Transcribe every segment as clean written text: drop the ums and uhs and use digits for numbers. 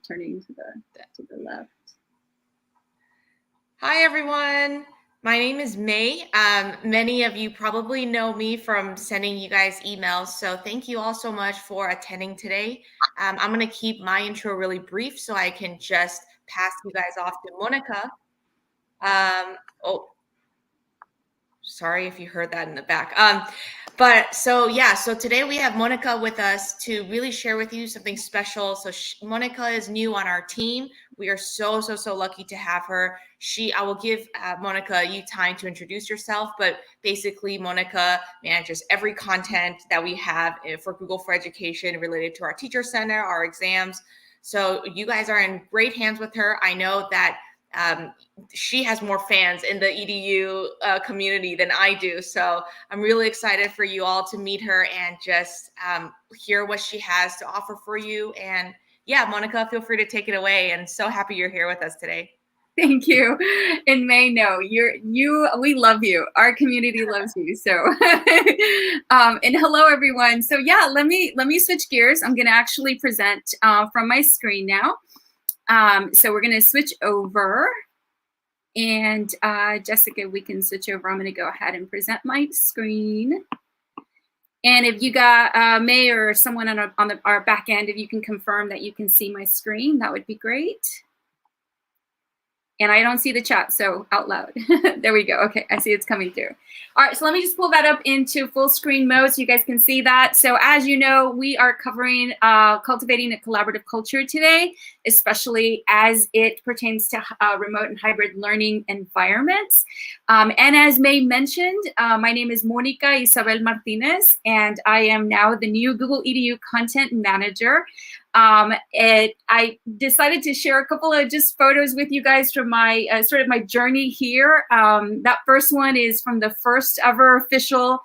turning to the left. Hi, everyone. My name is May. Many of you probably know me from sending you guys emails, so thank you all so much for attending today. I'm going to keep my intro really brief so I can just pass you guys off to Monica. Sorry if you heard that in the back. So today we have Monica with us to really share with you something special. So Monica is new on our team. We are so lucky to have her. I will give Monica you time to introduce yourself, but basically Monica manages every content that we have for Google for Education related to our teacher center, our exams. So you guys are in great hands with her. I know that she has more fans in the EDU community than I do. So I'm really excited for you all to meet her and just hear what she has to offer for you. And yeah, Monica, feel free to take it away. And so happy you're here with us today. Thank you. And May, no, we love you. Our community loves you. So, and hello everyone. So yeah, let me switch gears. I'm going to actually present from my screen now. So we're going to switch over, and Jessica, we can switch over. I'm going to go ahead and present my screen. And if you got May or someone on our back end, if you can confirm that you can see my screen, that would be great. And I don't see the chat, so out loud. There we go. Okay, I see it's coming through. All right, so let me just pull that up into full screen mode so you guys can see that. So as you know, we are covering cultivating a collaborative culture today, especially as it pertains to remote and hybrid learning environments. And as May mentioned, my name is Monica Isabel Martinez, and I am now the new Google EDU Content Manager. I decided to share a couple of just photos with you guys from my sort of my journey here. That first one is from the first ever official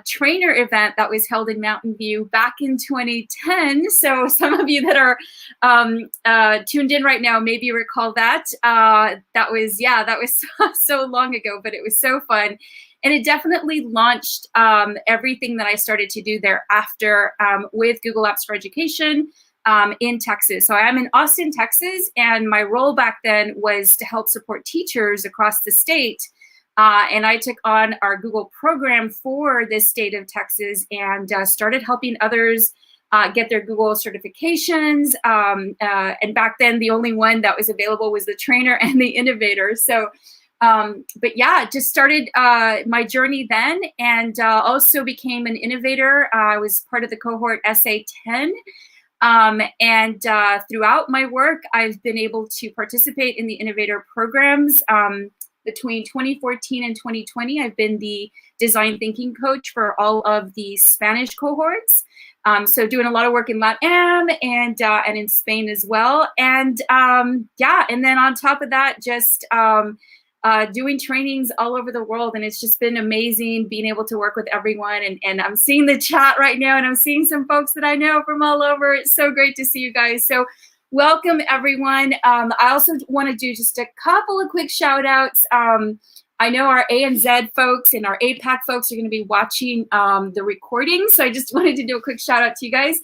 trainer event that was held in Mountain View back in 2010. So some of you that are tuned in right now maybe recall that. That was so long ago, but it was so fun. And it definitely launched everything that I started to do thereafter with Google Apps for Education in Texas. So I'm in Austin, Texas, and my role back then was to help support teachers across the state. And I took on our Google program for this state of Texas and started helping others get their Google certifications. And back then, the only one that was available was the trainer and the innovator. So but yeah, just started my journey then, and also became an innovator. I was part of the cohort SA10. And throughout my work, I've been able to participate in the innovator programs. Between 2014 and 2020, I've been the design thinking coach for all of the Spanish cohorts. So doing a lot of work in LATAM and in Spain as well. And yeah, and then on top of that, just doing trainings all over the world. And it's just been amazing being able to work with everyone. And I'm seeing the chat right now, and I'm seeing some folks that I know from all over. It's so great to see you guys. So welcome, everyone. I also want to do just a couple of quick shout outs. I know our ANZ folks and our APAC folks are going to be watching the recording. So I just wanted to do a quick shout out to you guys.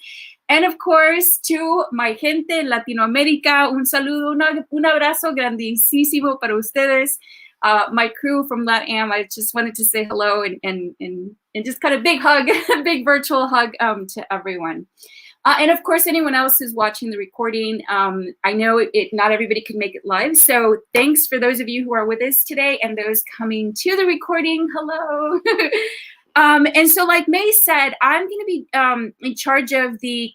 And of course, to my gente en Latinoamérica, un saludo, un abrazo grandísimo para ustedes. My crew from LATAM, I just wanted to say hello and just kind of big hug, big virtual hug to everyone. And of course, anyone else who's watching the recording, I know not everybody can make it live. So thanks for those of you who are with us today and those coming to the recording. Hello. And so like May said, I'm going to be in charge of the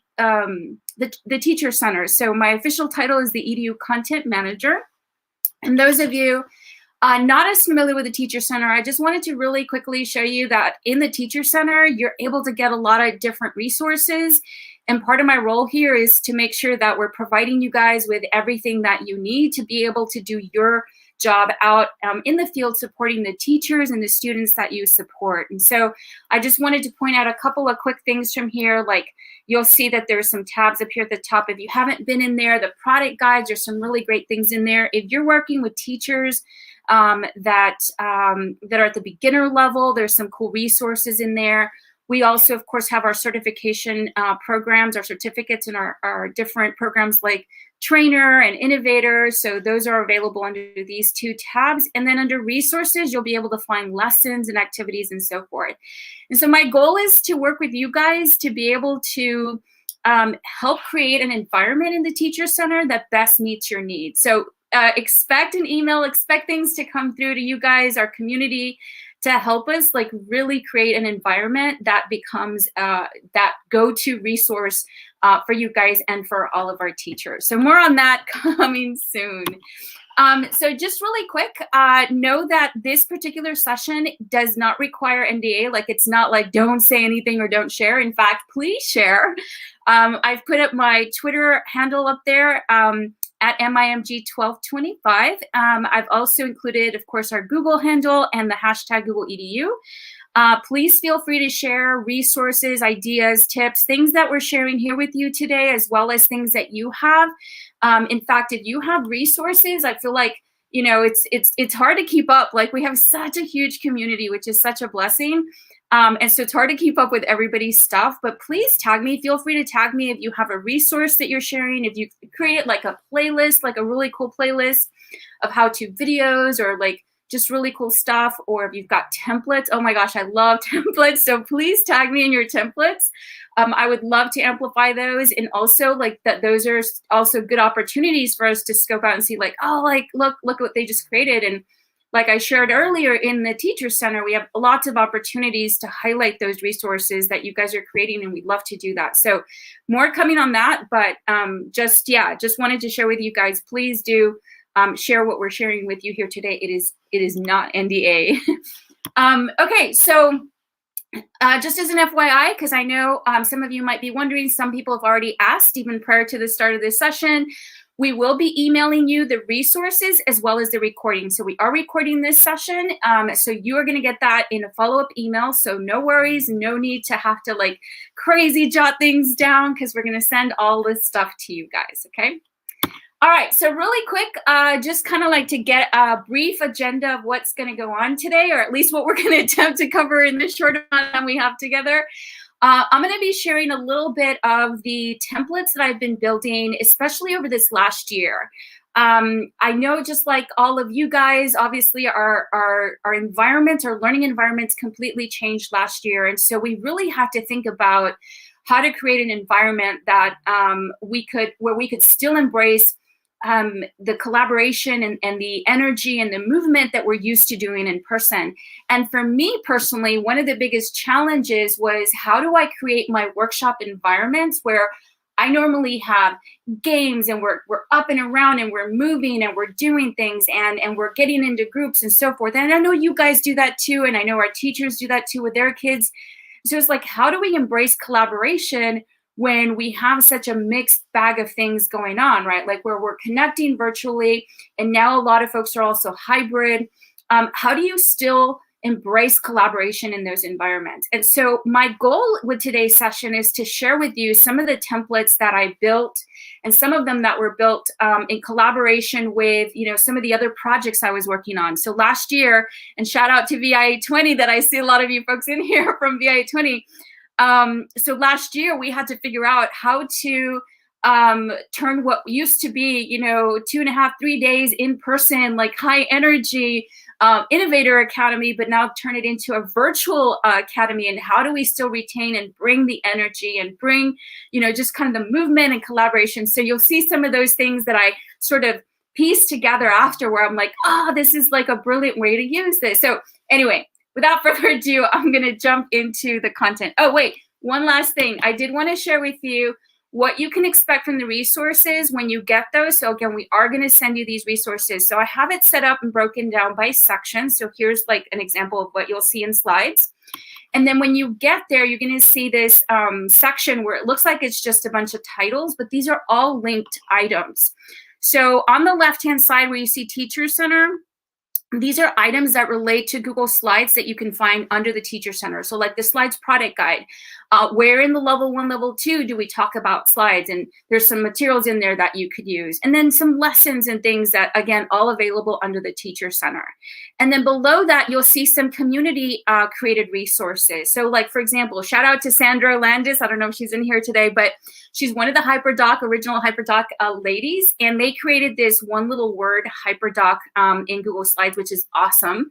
teacher center. So my official title is the EDU Content Manager. And those of you not as familiar with the Teacher Center, I just wanted to really quickly show you that in the Teacher Center, you're able to get a lot of different resources. And part of my role here is to make sure that we're providing you guys with everything that you need to be able to do your job out in the field supporting the teachers and the students that you support. And so I just wanted to point out a couple of quick things from here. Like you'll see that there's some tabs up here at the top. If you haven't been in there, the product guides, there's some really great things in there. If you're working with teachers that are at the beginner level, there's some cool resources in there. We also, of course, have our certification programs, our certificates, and our different programs like trainer and innovator. So those are available under these two tabs. And then under resources, you'll be able to find lessons and activities and so forth. And so my goal is to work with you guys to be able to help create an environment in the Teacher Center that best meets your needs. So expect an email, expect things to come through to you guys, our community, to help us like really create an environment that becomes that go-to resource for you guys and for all of our teachers. So more on that coming soon. So just really quick, know that this particular session does not require NDA. Like it's not like don't say anything or don't share. In fact, please share. I've put up my Twitter handle up there at MIMG1225. I've also included, of course, our Google handle and the hashtag GoogleEDU. Please feel free to share resources, ideas, tips, things that we're sharing here with you today, as well as things that you have. In fact, if you have resources, I feel like, you know, it's hard to keep up. Like we have such a huge community, which is such a blessing. And so it's hard to keep up with everybody's stuff, but please tag me. Feel free to tag me if you have a resource that you're sharing. If you create like a playlist, like a really cool playlist of how-to videos or like just really cool stuff, or if you've got templates. Oh my gosh, I love templates. So please tag me in your templates. I would love to amplify those. And also like that, those are also good opportunities for us to scope out and see like, oh, like, look what they just created. And like I shared earlier in the Teacher Center, we have lots of opportunities to highlight those resources that you guys are creating, and we'd love to do that. So more coming on that, but just wanted to share with you guys, please do share what we're sharing with you here today. It is not NDA. Okay, so just as an FYI, because I know some of you might be wondering, some people have already asked even prior to the start of this session, we will be emailing you the resources as well as the recording. So we are recording this session. So you are going to get that in a follow-up email. So no worries, no need to have to like crazy jot things down because we're going to send all this stuff to you guys, okay? All right, so really quick, just kind of like to get a brief agenda of what's going to go on today, or at least what we're going to attempt to cover in this short amount of time we have together. I'm going to be sharing a little bit of the templates that I've been building, especially over this last year. I know just like all of you guys, obviously our environments, our learning environments completely changed last year. And so we really had to think about how to create an environment that where we could still embrace the collaboration and the energy and the movement that we're used to doing in person. And for me personally, one of the biggest challenges was how do I create my workshop environments where I normally have games and we're up and around and we're moving and we're doing things and we're getting into groups and so forth. And I know you guys do that too. And I know our teachers do that too with their kids. So it's like, how do we embrace collaboration when we have such a mixed bag of things going on, right? Like where we're connecting virtually, and now a lot of folks are also hybrid. How do you still embrace collaboration in those environments? And so my goal with today's session is to share with you some of the templates that I built, and some of them that were built in collaboration with, you know, some of the other projects I was working on. So last year, and shout out to VIA20 that I see a lot of you folks in here from VIA20. So last year we had to figure out how to turn what used to be, you know, 2.5, 3 days in person, like high energy Innovator Academy, but now turn it into a virtual academy. And how do we still retain and bring the energy and bring, you know, just kind of the movement and collaboration. So you'll see some of those things that I sort of pieced together after, where I'm like, oh, this is like a brilliant way to use this. So anyway, without further ado, I'm going to jump into the content. Oh, wait, one last thing. I did want to share with you what you can expect from the resources when you get those. So again, we are going to send you these resources. So I have it set up and broken down by section. So here's like an example of what you'll see in slides. And then when you get there, you're going to see this section where it looks like it's just a bunch of titles, but these are all linked items. So on the left-hand side where you see Teacher Center, these are items that relate to Google Slides that you can find under the Teacher Center. So like the Slides product guide, where in the level 1, level 2 do we talk about slides? And there's some materials in there that you could use. And then some lessons and things that, again, all available under the Teacher Center. And then below that, you'll see some community created resources. So like, for example, shout out to Sandra Landis. I don't know if she's in here today, but she's one of the HyperDoc, original HyperDoc ladies. And they created this one little word, HyperDoc, in Google Slides, which is awesome.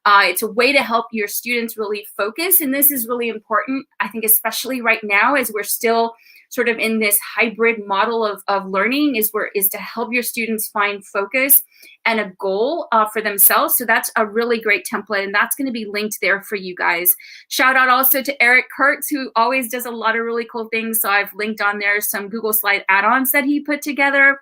It's a way to help your students really focus. And this is really important, I think, especially right now as we're still sort of in this hybrid model of learning, is to help your students find focus and a goal for themselves. So that's a really great template, and that's going to be linked there for you guys. Shout out also to Eric Kurtz, who always does a lot of really cool things. So I've linked on there some Google Slide add-ons that he put together.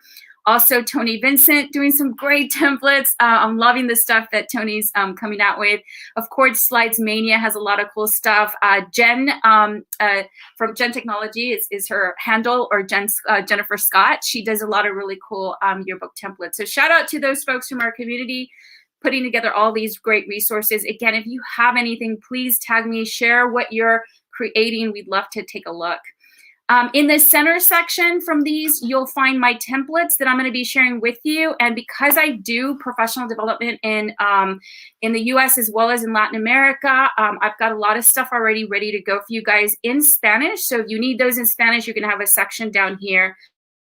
Also, Tony Vincent doing some great templates. I'm loving the stuff that Tony's coming out with. Of course, Slides Mania has a lot of cool stuff. Jen from Jen Technology is her handle, or Jennifer Scott. She does a lot of really cool yearbook templates. So shout out to those folks from our community putting together all these great resources. Again, if you have anything, please tag me, share what you're creating. We'd love to take a look. In the center section from these, you'll find my templates that I'm going to be sharing with you. And because I do professional development in the US as well as in Latin America, I've got a lot of stuff already ready to go for you guys in Spanish. So if you need those in Spanish, you're going to have a section down here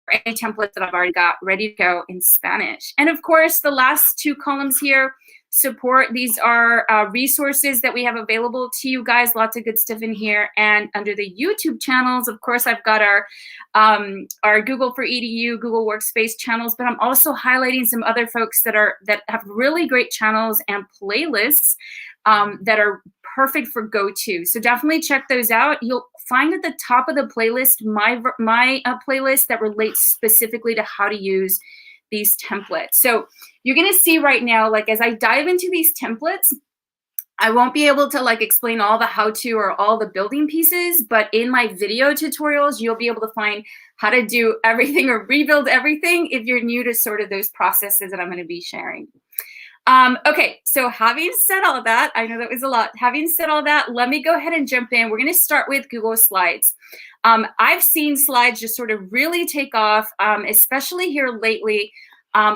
for any templates that I've already got ready to go in Spanish. And of course, the last 2 columns here, support. These are resources that we have available to you guys. Lots of good stuff in here. And under the YouTube channels, of course, I've got our Google for EDU, Google Workspace channels, but I'm also highlighting some other folks that have really great channels and playlists that are perfect for go-to. So definitely check those out. You'll find at the top of the playlist my playlist that relates specifically to how to use these templates. So you're going to see right now, like as I dive into these templates, I won't be able to like explain all the how-to or all the building pieces, but in my video tutorials, you'll be able to find how to do everything or rebuild everything if you're new to sort of those processes that I'm going to be sharing. Okay, so having said all that, I know that was a lot. Having said all that, let me go ahead and jump in. We're going to start with Google Slides. I've seen slides just sort of really take off, especially here lately,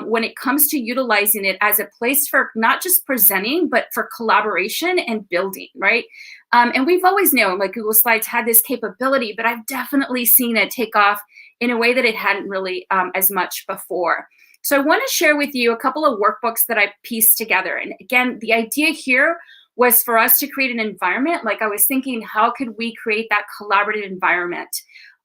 when it comes to utilizing it as a place for not just presenting, but for collaboration and building, right? And we've always known like Google Slides had this capability, but I've definitely seen it take off in a way that it hadn't really as much before. So I want to share with you a couple of workbooks that I pieced together. And again, the idea here was for us to create an environment. Like I was thinking, how could we create that collaborative environment?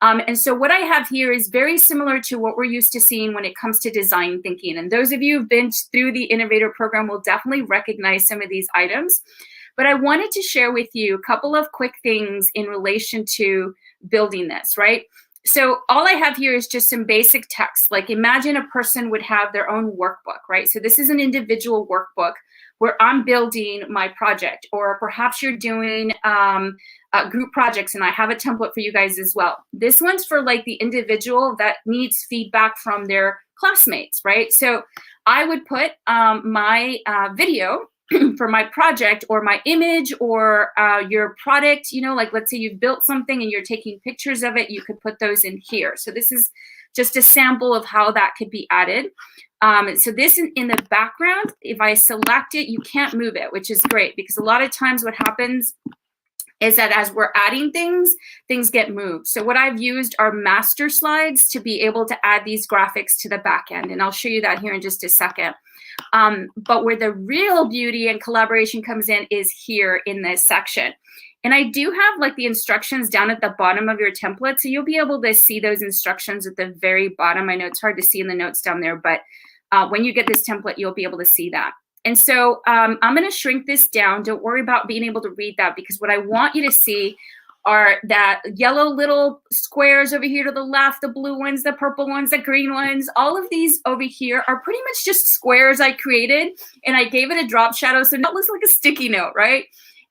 And so what I have here is very similar to what we're used to seeing when it comes to design thinking. And those of you who've been through the Innovator program will definitely recognize some of these items. But I wanted to share with you a couple of quick things in relation to building this, right? So all I have here is just some basic text. Like imagine a person would have their own workbook, right? So this is an individual workbook where I'm building my project, or perhaps you're doing group projects and I have a template for you guys as well. This one's for like the individual that needs feedback from their classmates, right? So I would put my video for my project or my image or your product, you know, like let's say you've built something and you're taking pictures of it, you could put those in here. So this is just a sample of how that could be added. So this in the background, if I select it, you can't move it, which is great because a lot of times what happens is that as we're adding things, things get moved. So what I've used are master slides to be able to add these graphics to the back end. And I'll show you that here in just a second. But where the real beauty and collaboration comes in is here in this section. And I do have like the instructions down at the bottom of your template. So you'll be able to see those instructions at the very bottom. I know it's hard to see in the notes down there, but when you get this template, you'll be able to see that. And so I'm going to shrink this down. Don't worry about being able to read that because what I want you to see are that yellow little squares over here to the left, the blue ones, the purple ones, the green ones. All of these over here are pretty much just squares I created and I gave it a drop shadow so it looks like a sticky note, right?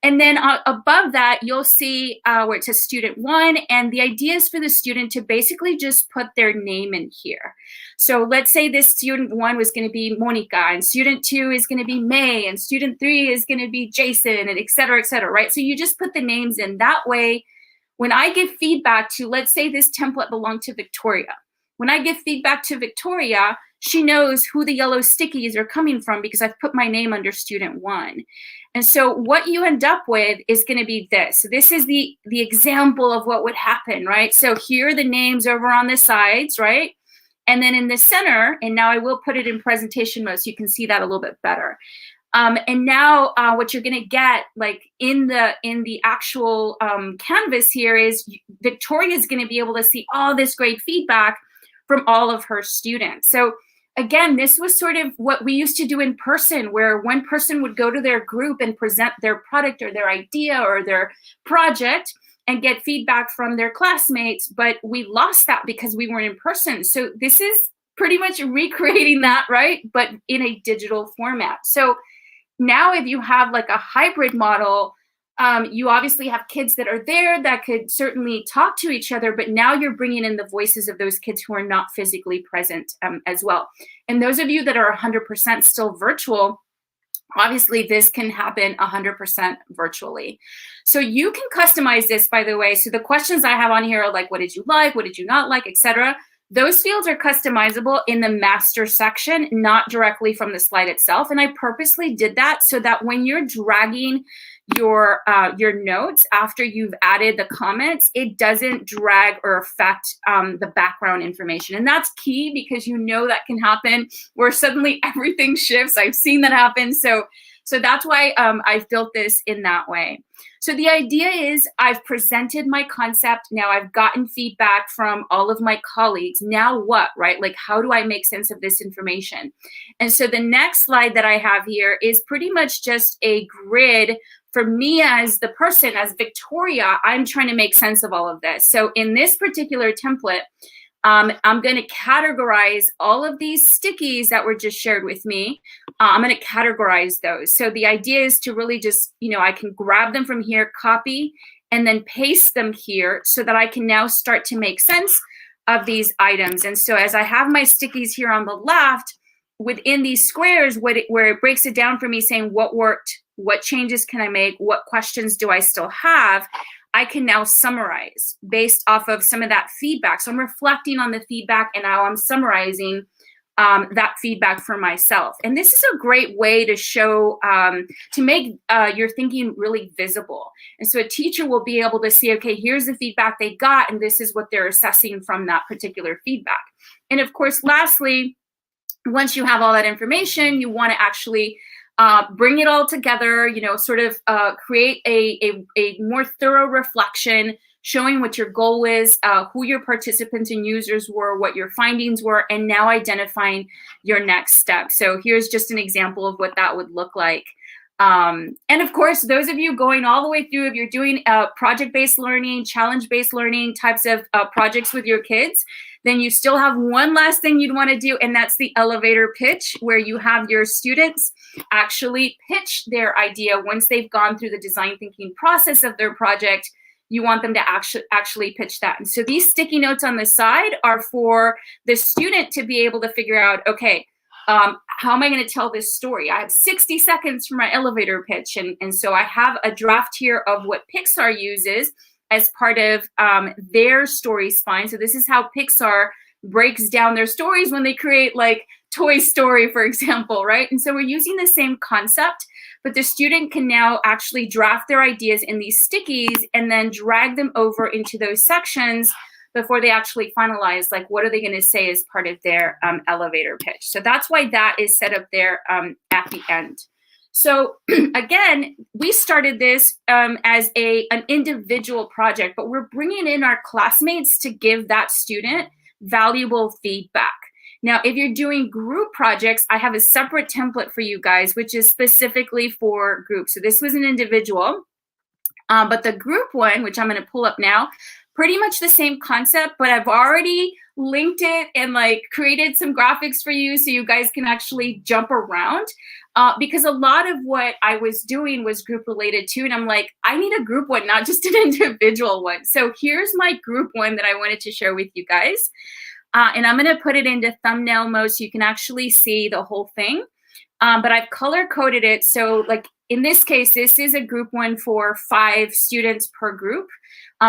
And then above that, you'll see where it says student 1, and the idea is for the student to basically just put their name in here. So let's say this student 1 was going to be Monica, and student 2 is going to be May, and student 3 is going to be Jason, and et cetera, right? So you just put the names in. That way, when I give feedback to, let's say this template belonged to Victoria. When I give feedback to Victoria, she knows who the yellow stickies are coming from because I've put my name under student 1. And so what you end up with is going to be this. So this is the example of what would happen, right? So here are the names over on the sides, right? And then in the center, and now I will put it in presentation mode so you can see that a little bit better. And now what you're going to get, like in the actual canvas here, is Victoria is going to be able to see all this great feedback from all of her students. So again, this was sort of what we used to do in person, where one person would go to their group and present their product or their idea or their project and get feedback from their classmates, but we lost that because we weren't in person. So this is pretty much recreating that, right? But in a digital format. So now if you have like a hybrid model, you obviously have kids that are there that could certainly talk to each other, but now you're bringing in the voices of those kids who are not physically present as well. And those of you that are 100% still virtual, obviously this can happen 100% virtually. So you can customize this, by the way. So the questions I have on here are like, what did you like? What did you not like, etc. Those fields are customizable in the master section, not directly from the slide itself. And I purposely did that so that when you're dragging your notes after you've added the comments, it doesn't drag or affect the background information. And that's key because you know that can happen where suddenly everything shifts. I've seen that happen. So that's why I've built this in that way. So the idea is I've presented my concept. Now I've gotten feedback from all of my colleagues. Now what, right? Like, how do I make sense of this information? And so the next slide that I have here is pretty much just a grid for me as the person, as Victoria. I'm trying to make sense of all of this. So in this particular template, I'm going to categorize all of these stickies that were just shared with me. I'm going to categorize those. So the idea is to really just, I can grab them from here, copy, and then paste them here so that I can now start to make sense of these items. And so as I have my stickies here on the left, within these squares, where it breaks it down for me saying what worked, what changes can I make, what questions do I still have, I can now summarize based off of some of that feedback. So I'm reflecting on the feedback and now I'm summarizing that feedback for myself. And this is a great way to show, to make your thinking really visible. And so a teacher will be able to see, okay, here's the feedback they got, and this is what they're assessing from that particular feedback. And of course, lastly, once you have all that information, you want to actually bring it all together, sort of create a more thorough reflection, showing what your goal is, who your participants and users were, what your findings were, and now identifying your next step. So here's just an example of what that would look like. And of course, those of you going all the way through, if you're doing project-based learning, challenge-based learning types of projects with your kids, then you still have one last thing you'd want to do, and that's the elevator pitch, where you have your students actually pitch their idea once they've gone through the design thinking process of their project. You want them to actually pitch that. And so these sticky notes on the side are for the student to be able to figure out, okay, how am I going to tell this story? I have 60 seconds for my elevator pitch. And so I have a draft here of what Pixar uses as part of their story spine. So this is how Pixar breaks down their stories when they create like Toy Story, for example, right? And so we're using the same concept, but the student can now actually draft their ideas in these stickies and then drag them over into those sections before they actually finalize, like, what are they going to say as part of their elevator pitch. So that's why that is set up there at the end. So again, we started this as an individual project, but we're bringing in our classmates to give that student valuable feedback. Now, if you're doing group projects, I have a separate template for you guys, which is specifically for groups. So this was an individual, but the group one, which I'm going to pull up now, pretty much the same concept, but I've already linked it and like created some graphics for you so you guys can actually jump around. Because a lot of what I was doing was group related too. And I'm like, I need a group one, not just an individual one. So here's my group one that I wanted to share with you guys. And I'm going to put it into thumbnail mode so you can actually see the whole thing. But I've color coded it. So like in this case, this is a group one for 5 students per group,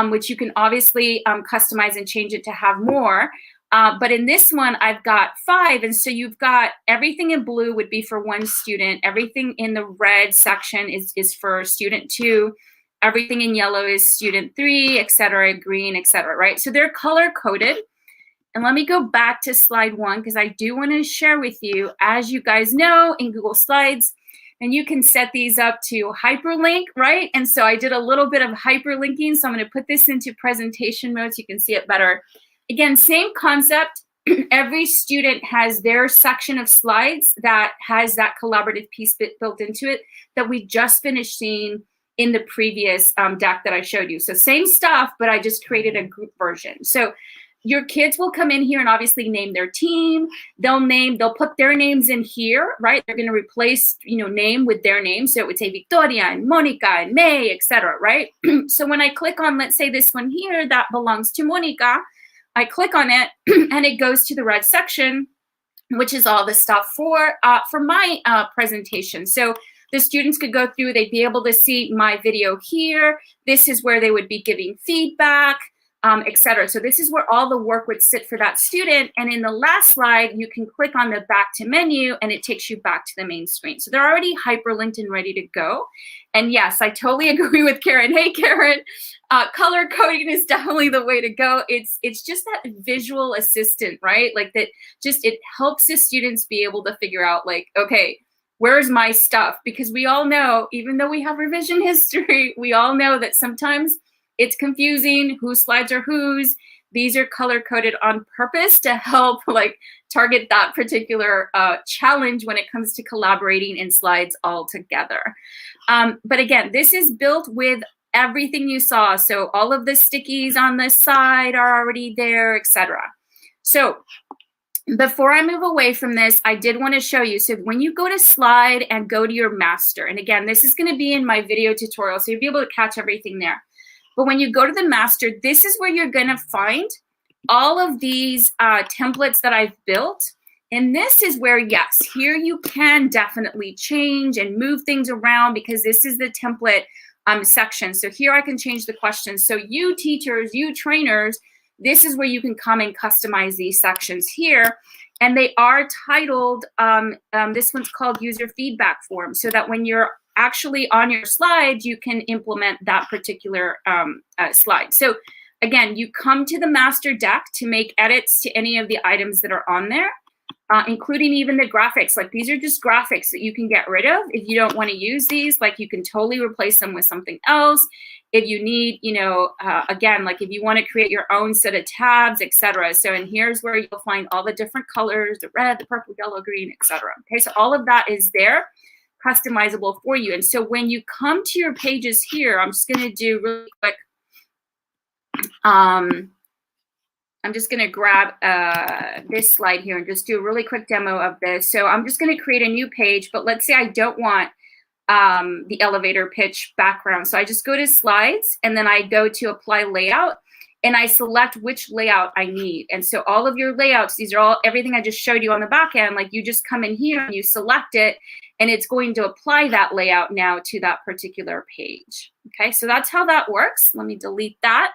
which you can obviously customize and change it to have more. But in this one, I've got 5. And so you've got everything in blue would be for 1 student. Everything in the red section is for student 2. Everything in yellow is student 3, et cetera, green, et cetera, right? So they're color coded. And let me go back to slide 1 because I do want to share with you, as you guys know, in Google Slides, and you can set these up to hyperlink, right? And so I did a little bit of hyperlinking. So I'm going to put this into presentation mode so you can see it better. Again, same concept. Every student has their section of slides that has that collaborative piece built into it that we just finished seeing in the previous deck that I showed you. So same stuff, but I just created a group version. So your kids will come in here and obviously name their team. They'll put their names in here, right? They're going to replace, name with their name. So it would say Victoria and Monica and May, etc., right? So when I click on, let's say this one here that belongs to Monica, I click on it and it goes to the red section, which is all the stuff for my presentation. So the students could go through, they'd be able to see my video here. This is where they would be giving feedback, et cetera. So this is where all the work would sit for that student. And in the last slide, you can click on the back to menu and it takes you back to the main screen. So they're already hyperlinked and ready to go. And yes, I totally agree with Karen. Hey, Karen, color coding is definitely the way to go. It's just that visual assistant, right? Like that just, it helps the students be able to figure out like, okay, where's my stuff? Because we all know, even though we have revision history, we all know that sometimes it's confusing whose slides are whose. These are color coded on purpose to help like target that particular challenge when it comes to collaborating in slides all together. But again, this is built with everything you saw. So all of the stickies on the side are already there, etc. So before I move away from this, I did want to show you. So when you go to slide and go to your master, and again, this is going to be in my video tutorial, so you'll be able to catch everything there. But when you go to the master, this is where you're going to find all of these templates that I've built. And this is where, yes, here you can definitely change and move things around because this is the template section. So here I can change the questions. So you teachers, you trainers, this is where you can come and customize these sections here. And they are titled, this one's called user feedback form, so that when you're actually on your slides, you can implement that particular slide. So again, you come to the master deck to make edits to any of the items that are on there, including even the graphics. Like these are just graphics that you can get rid of if you don't want to use these. Like you can totally replace them with something else. If you need, again, like if you want to create your own set of tabs, etc. So, and here's where you'll find all the different colors, the red, the purple, yellow, green, etc. Okay, so all of that is there, customizable for you. And so when you come to your pages here, I'm just going to do really quick. I'm just going to grab this slide here and just do a really quick demo of this. So I'm just going to create a new page, but let's say I don't want the elevator pitch background. So I just go to slides and then I go to apply layout and I select which layout I need. And so all of your layouts, these are all everything I just showed you on the back end. Like you just come in here and you select it and it's going to apply that layout now to that particular page. Okay, so that's how that works. Let me delete that.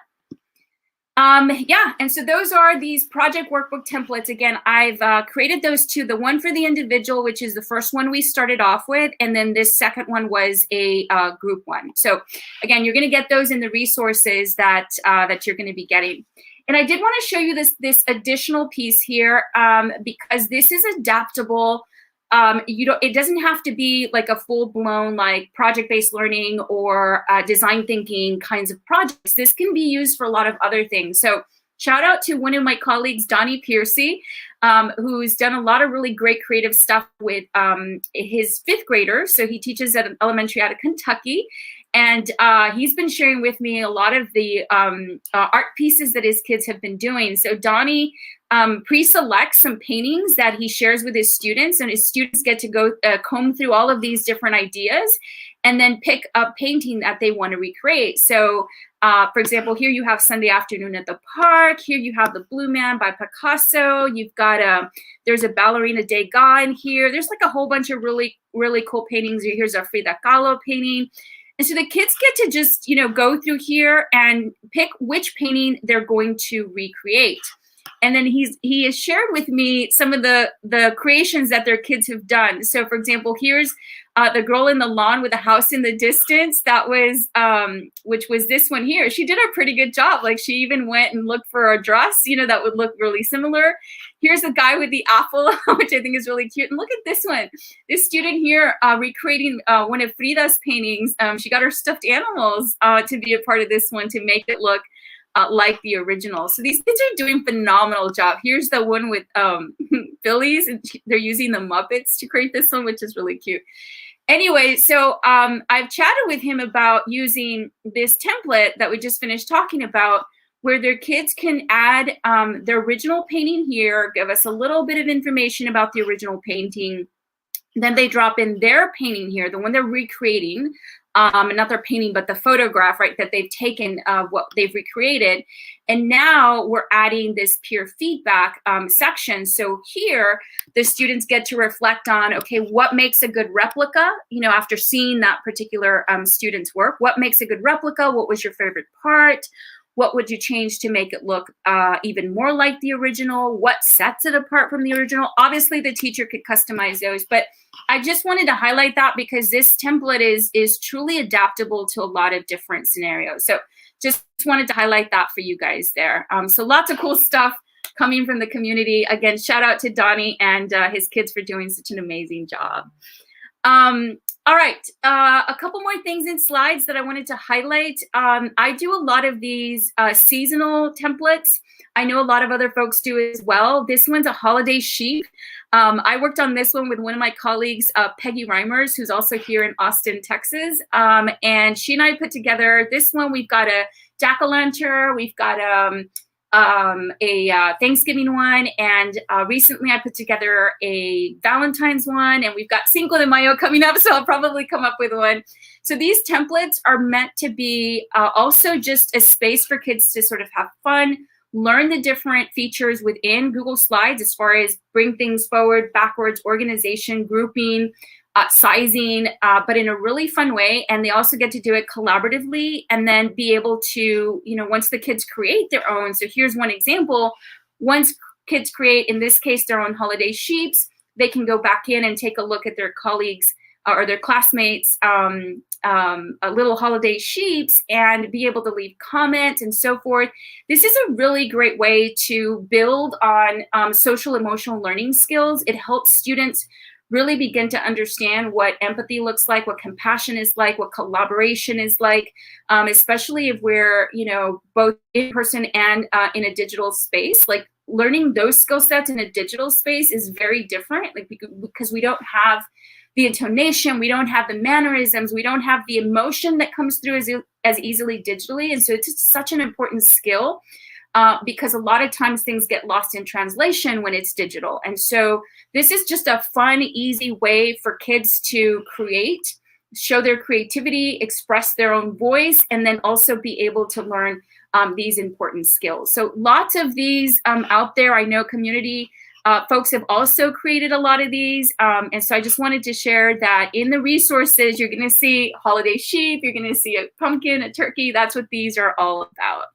Yeah, and so those are these project workbook templates. Again, I've created those two, the one for the individual, which is the first one we started off with, and then this second one was a group one. So again, you're going to get those in the resources that that you're going to be getting. And I did want to show you this additional piece here because this is adaptable. It doesn't have to be like a full-blown like project-based learning or design thinking kinds of projects. This can be used for a lot of other things. So shout out to one of my colleagues, Donnie Piercy, who's done a lot of really great creative stuff with his 5th graders. So he teaches at an elementary out of Kentucky. And he's been sharing with me a lot of the art pieces that his kids have been doing. So Donnie pre-selects some paintings that he shares with his students, and his students get to go comb through all of these different ideas and then pick a painting that they want to recreate. So for example, here you have Sunday Afternoon at the Park. Here you have The Blue Man by Picasso. You've got there's a Ballerina Degas in here. There's like a whole bunch of really, really cool paintings. Here's a Frida Kahlo painting. And so the kids get to just, go through here and pick which painting they're going to recreate. And then he has shared with me some of the creations that their kids have done. So for example, here's the girl in the lawn with a house in the distance. That was, which was this one here. She did a pretty good job. Like she even went and looked for a dress, that would look really similar. Here's the guy with the apple, which I think is really cute. And look at this one. This student here recreating one of Frida's paintings. She got her stuffed animals to be a part of this one to make it look like the original. So these kids are doing a phenomenal job. Here's the one with Phillies, and they're using the Muppets to create this one, which is really cute. Anyway, so I've chatted with him about using this template that we just finished talking about, where their kids can add their original painting here, give us a little bit of information about the original painting. Then they drop in their painting here, the one they're recreating, not their painting, but the photograph, right, that they've taken of what they've recreated. And now we're adding this peer feedback section. So here, the students get to reflect on, okay, what makes a good replica? After seeing that particular student's work, what makes a good replica? What was your favorite part? What would you change to make it look even more like the original? What sets it apart from the original? Obviously, the teacher could customize those, but I just wanted to highlight that because this template is truly adaptable to a lot of different scenarios. So just wanted to highlight that for you guys there. So lots of cool stuff coming from the community. Again, shout out to Donnie and his kids for doing such an amazing job. All right, a couple more things in slides that I wanted to highlight. I do a lot of these seasonal templates. I know a lot of other folks do as well. This one's a holiday sheep. I worked on this one with one of my colleagues, Peggy Reimers, who's also here in Austin, Texas. And she and I put together this one. We've got a jack-o'-lantern. We've got a Thanksgiving one, and recently I put together a Valentine's one, and we've got Cinco de Mayo coming up, so I'll probably come up with one. So these templates are meant to be also just a space for kids to sort of have fun, learn the different features within Google Slides as far as bring things forward, backwards, organization, grouping, sizing, but in a really fun way. And they also get to do it collaboratively and then be able to, once the kids create their own. So here's one example. Once kids create, in this case, their own holiday sheeps, they can go back in and take a look at their colleagues or their classmates' little holiday sheeps and be able to leave comments and so forth. This is a really great way to build on social emotional learning skills. It helps students really begin to understand what empathy looks like, what compassion is like, what collaboration is like, especially if we're, both in person and in a digital space. Like learning those skill sets in a digital space is very different, like because we don't have the intonation, we don't have the mannerisms, we don't have the emotion that comes through as easily digitally. And so it's such an important skill. Because a lot of times things get lost in translation when it's digital. And so this is just a fun, easy way for kids to create, show their creativity, express their own voice, and then also be able to learn these important skills. So lots of these out there. I know community folks have also created a lot of these. And so I just wanted to share that in the resources, you're going to see holiday sheep, you're going to see a pumpkin, a turkey. That's what these are all about.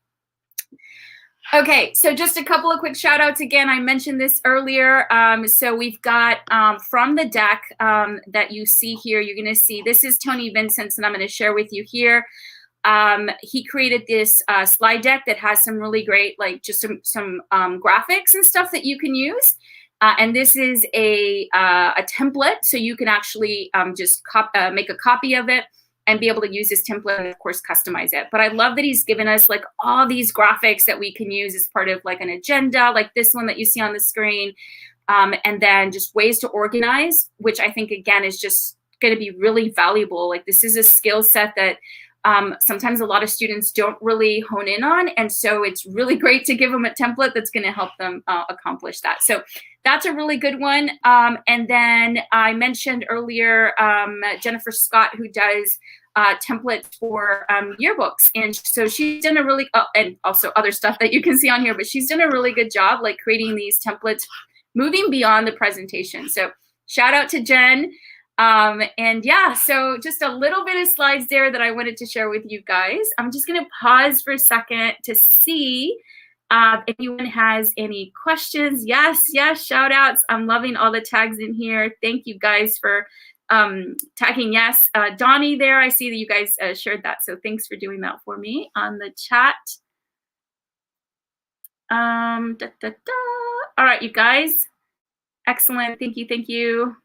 Okay, so just a couple of quick shout outs again. I mentioned this earlier. So we've got from the deck that you see here, you're going to see this is Tony Vincent's, and I'm going to share with you here. He created this slide deck that has some really great, like just some graphics and stuff that you can use. And this is a template, so you can actually just make a copy of it and be able to use this template and, of course, customize it. But I love that he's given us like all these graphics that we can use as part of like an agenda, like this one that you see on the screen, and then just ways to organize, which I think, again, is just going to be really valuable. Like this is a skill set that sometimes a lot of students don't really hone in on. And so it's really great to give them a template that's going to help them accomplish that. So that's a really good one. And then I mentioned earlier Jennifer Scott, who does templates for yearbooks. And so she's done a really, and also other stuff that you can see on here, but she's done a really good job like creating these templates, moving beyond the presentation. So shout out to Jen. And yeah, so just a little bit of slides there that I wanted to share with you guys. I'm just going to pause for a second to see if anyone has any questions. Yes, shout outs. I'm loving all the tags in here. Thank you guys for tagging yes. Donnie there, I see that you guys shared that. So thanks for doing that for me on the chat. All right, you guys. Excellent. Thank you.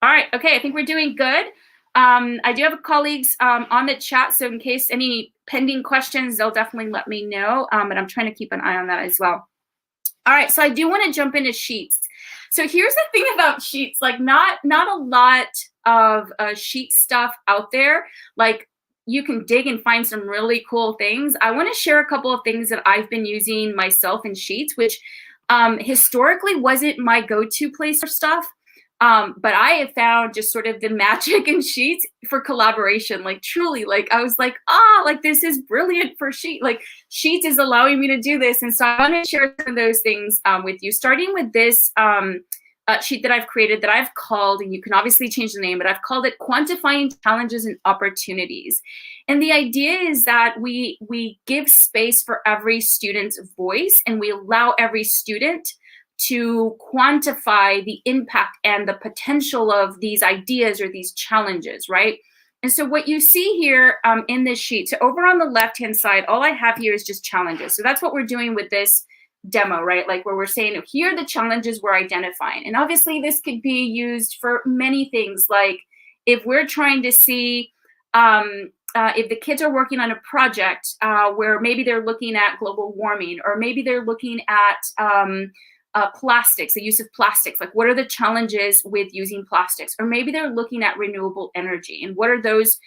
All right. Okay. I think we're doing good. I do have colleagues on the chat. So in case any pending questions, they'll definitely let me know. But I'm trying to keep an eye on that as well. All right. So I do want to jump into Sheets. So here's the thing about Sheets, like not a lot of sheet stuff out there. Like you can dig and find some really cool things. I want to share a couple of things that I've been using myself in Sheets, which historically wasn't my go-to place for stuff. But I have found just sort of the magic in Sheets for collaboration, like truly, like I was like, like this is brilliant for Sheets is allowing me to do this. And so I want to share some of those things with you, starting with this sheet that I've created that I've called, and you can obviously change the name, but I've called it Quantifying Challenges and Opportunities. And the idea is that we give space for every student's voice, and we allow every student to quantify the impact and the potential of these ideas or these challenges, right? And so what you see here in this sheet, so over on the left-hand side, all I have here is just challenges. So that's what we're doing with this demo, right? Like where we're saying, here are the challenges we're identifying. And obviously this could be used for many things. Like if we're trying to see if the kids are working on a project where maybe they're looking at global warming, or maybe they're looking at plastics, the use of plastics, like what are the challenges with using plastics? Or maybe they're looking at renewable energy, and what are those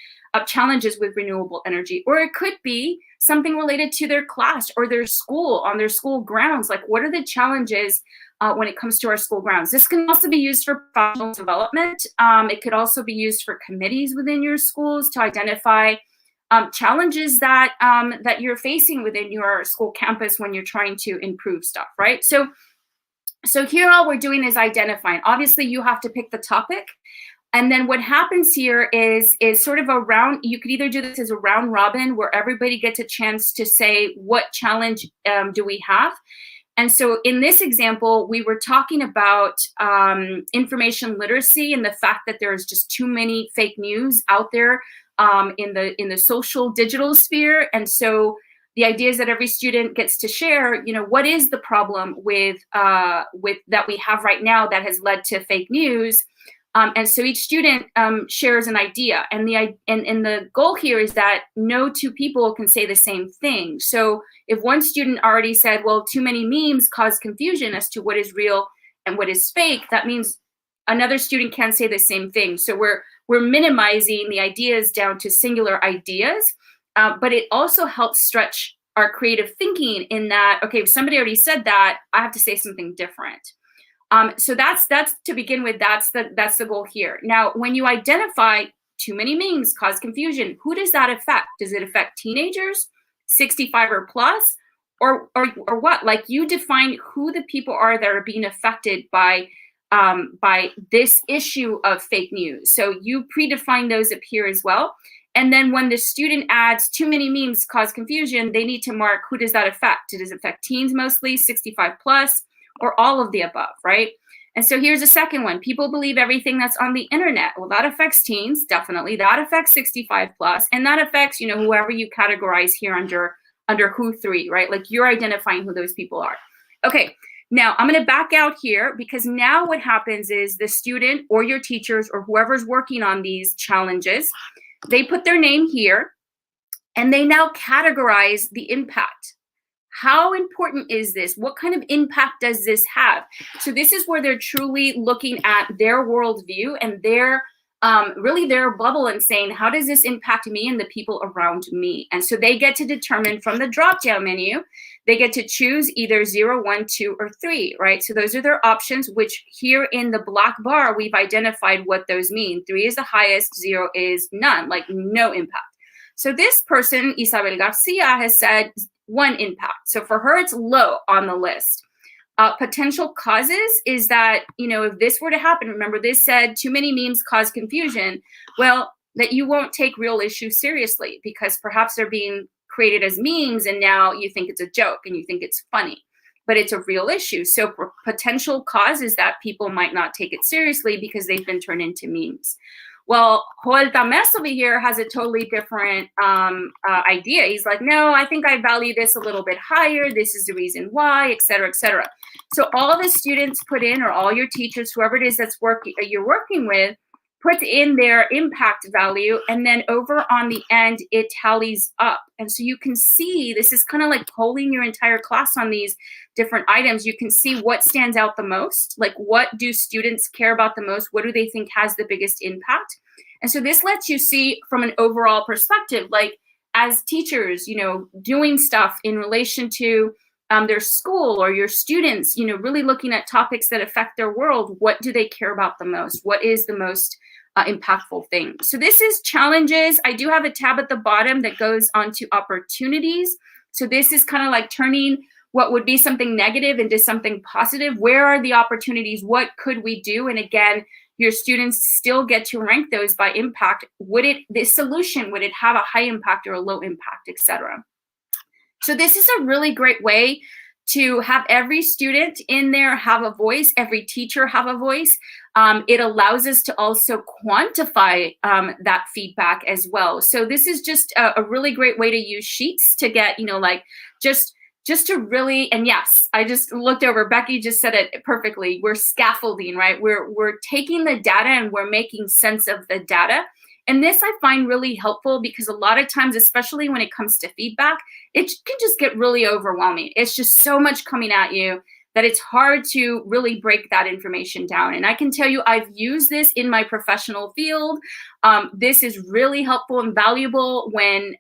challenges with renewable energy? Or it could be something related to their class or their school, on their school grounds. Like what are the challenges when it comes to our school grounds? This can also be used for professional development. It could also be used for committees within your schools to identify challenges that that you're facing within your school campus when you're trying to improve stuff, right? So here all we're doing is identifying. Obviously, you have to pick the topic. And then what happens here is sort of a round, you could either do this as a round robin where everybody gets a chance to say, what challenge do we have? And so in this example, we were talking about information literacy and the fact that there's just too many fake news out there in the social digital sphere. And so the idea is that every student gets to share, what is the problem with that we have right now that has led to fake news. And so each student shares an idea, and the goal here is that no two people can say the same thing. So if one student already said, well, too many memes cause confusion as to what is real and what is fake, that means another student can't say the same thing. So we're minimizing the ideas down to singular ideas. But it also helps stretch our creative thinking in that, okay, if somebody already said that, I have to say something different. So that's to begin with, that's the goal here. Now, when you identify too many memes cause confusion, who does that affect? Does it affect teenagers, 65 or plus, or what? Like you define who the people are that are being affected by this issue of fake news. So you predefine those up here as well. And then when the student adds too many memes cause confusion, they need to mark who does that affect? Does it affect teens mostly, 65 plus, or all of the above, right? And so here's a second one. People believe everything that's on the internet. Well, that affects teens, definitely. That affects 65 plus, and that affects, whoever you categorize here under who three, right? Like you're identifying who those people are. Okay, now I'm gonna back out here because now what happens is the student or your teachers or whoever's working on these challenges, they put their name here and they now categorize the impact. How important is this? What kind of impact does this have? So this is where they're truly looking at their worldview and their really their bubble and saying, how does this impact me and the people around me? And so they get to determine from the drop-down menu, they get to choose either 0, 1, 2, or 3, right? So those are their options, which here in the black bar, we've identified what those mean. 3 is the highest, 0 is none, like no impact. So this person, Isabel Garcia, has said 1 impact. So for her, it's low on the list. Potential causes is that, you know, if this were to happen, remember this said too many memes cause confusion, well, that you won't take real issues seriously because perhaps they're being created as memes and now you think it's a joke and you think it's funny, but it's a real issue. So potential cause is that people might not take it seriously because they've been turned into memes. Well, Joel Tames over here has a totally different idea. He's like, no, I think I value this a little bit higher. This is the reason why, et cetera, et cetera. So all the students put in, or all your teachers, whoever it is that's you're working with, put in their impact value, and then over on the end, it tallies up. And so you can see, this is kind of like polling your entire class on these different items. You can see what stands out the most, like what do students care about the most? What do they think has the biggest impact? And so this lets you see from an overall perspective, like as teachers, you know, doing stuff in relation to their school or your students, you know, really looking at topics that affect their world. What do they care about the most? What is the most impactful thing? So this is challenges. I do have a tab at the bottom that goes on to opportunities. So this is kind of like turning what would be something negative into something positive. Where are the opportunities? What could we do? And again, your students still get to rank those by impact. This solution, would it have a high impact or a low impact, etc.? So this is a really great way to have every student in there have a voice, every teacher have a voice. It allows us to also quantify that feedback as well. So this is just a really great way to use sheets to get, you know, like just to really, and yes, I just looked over, Becky just said it perfectly. We're scaffolding, right? We're taking the data and we're making sense of the data. And this I find really helpful because a lot of times, especially when it comes to feedback, it can just get really overwhelming. It's just so much coming at you that it's hard to really break that information down. And I can tell you, I've used this in my professional field. This is really helpful and valuable when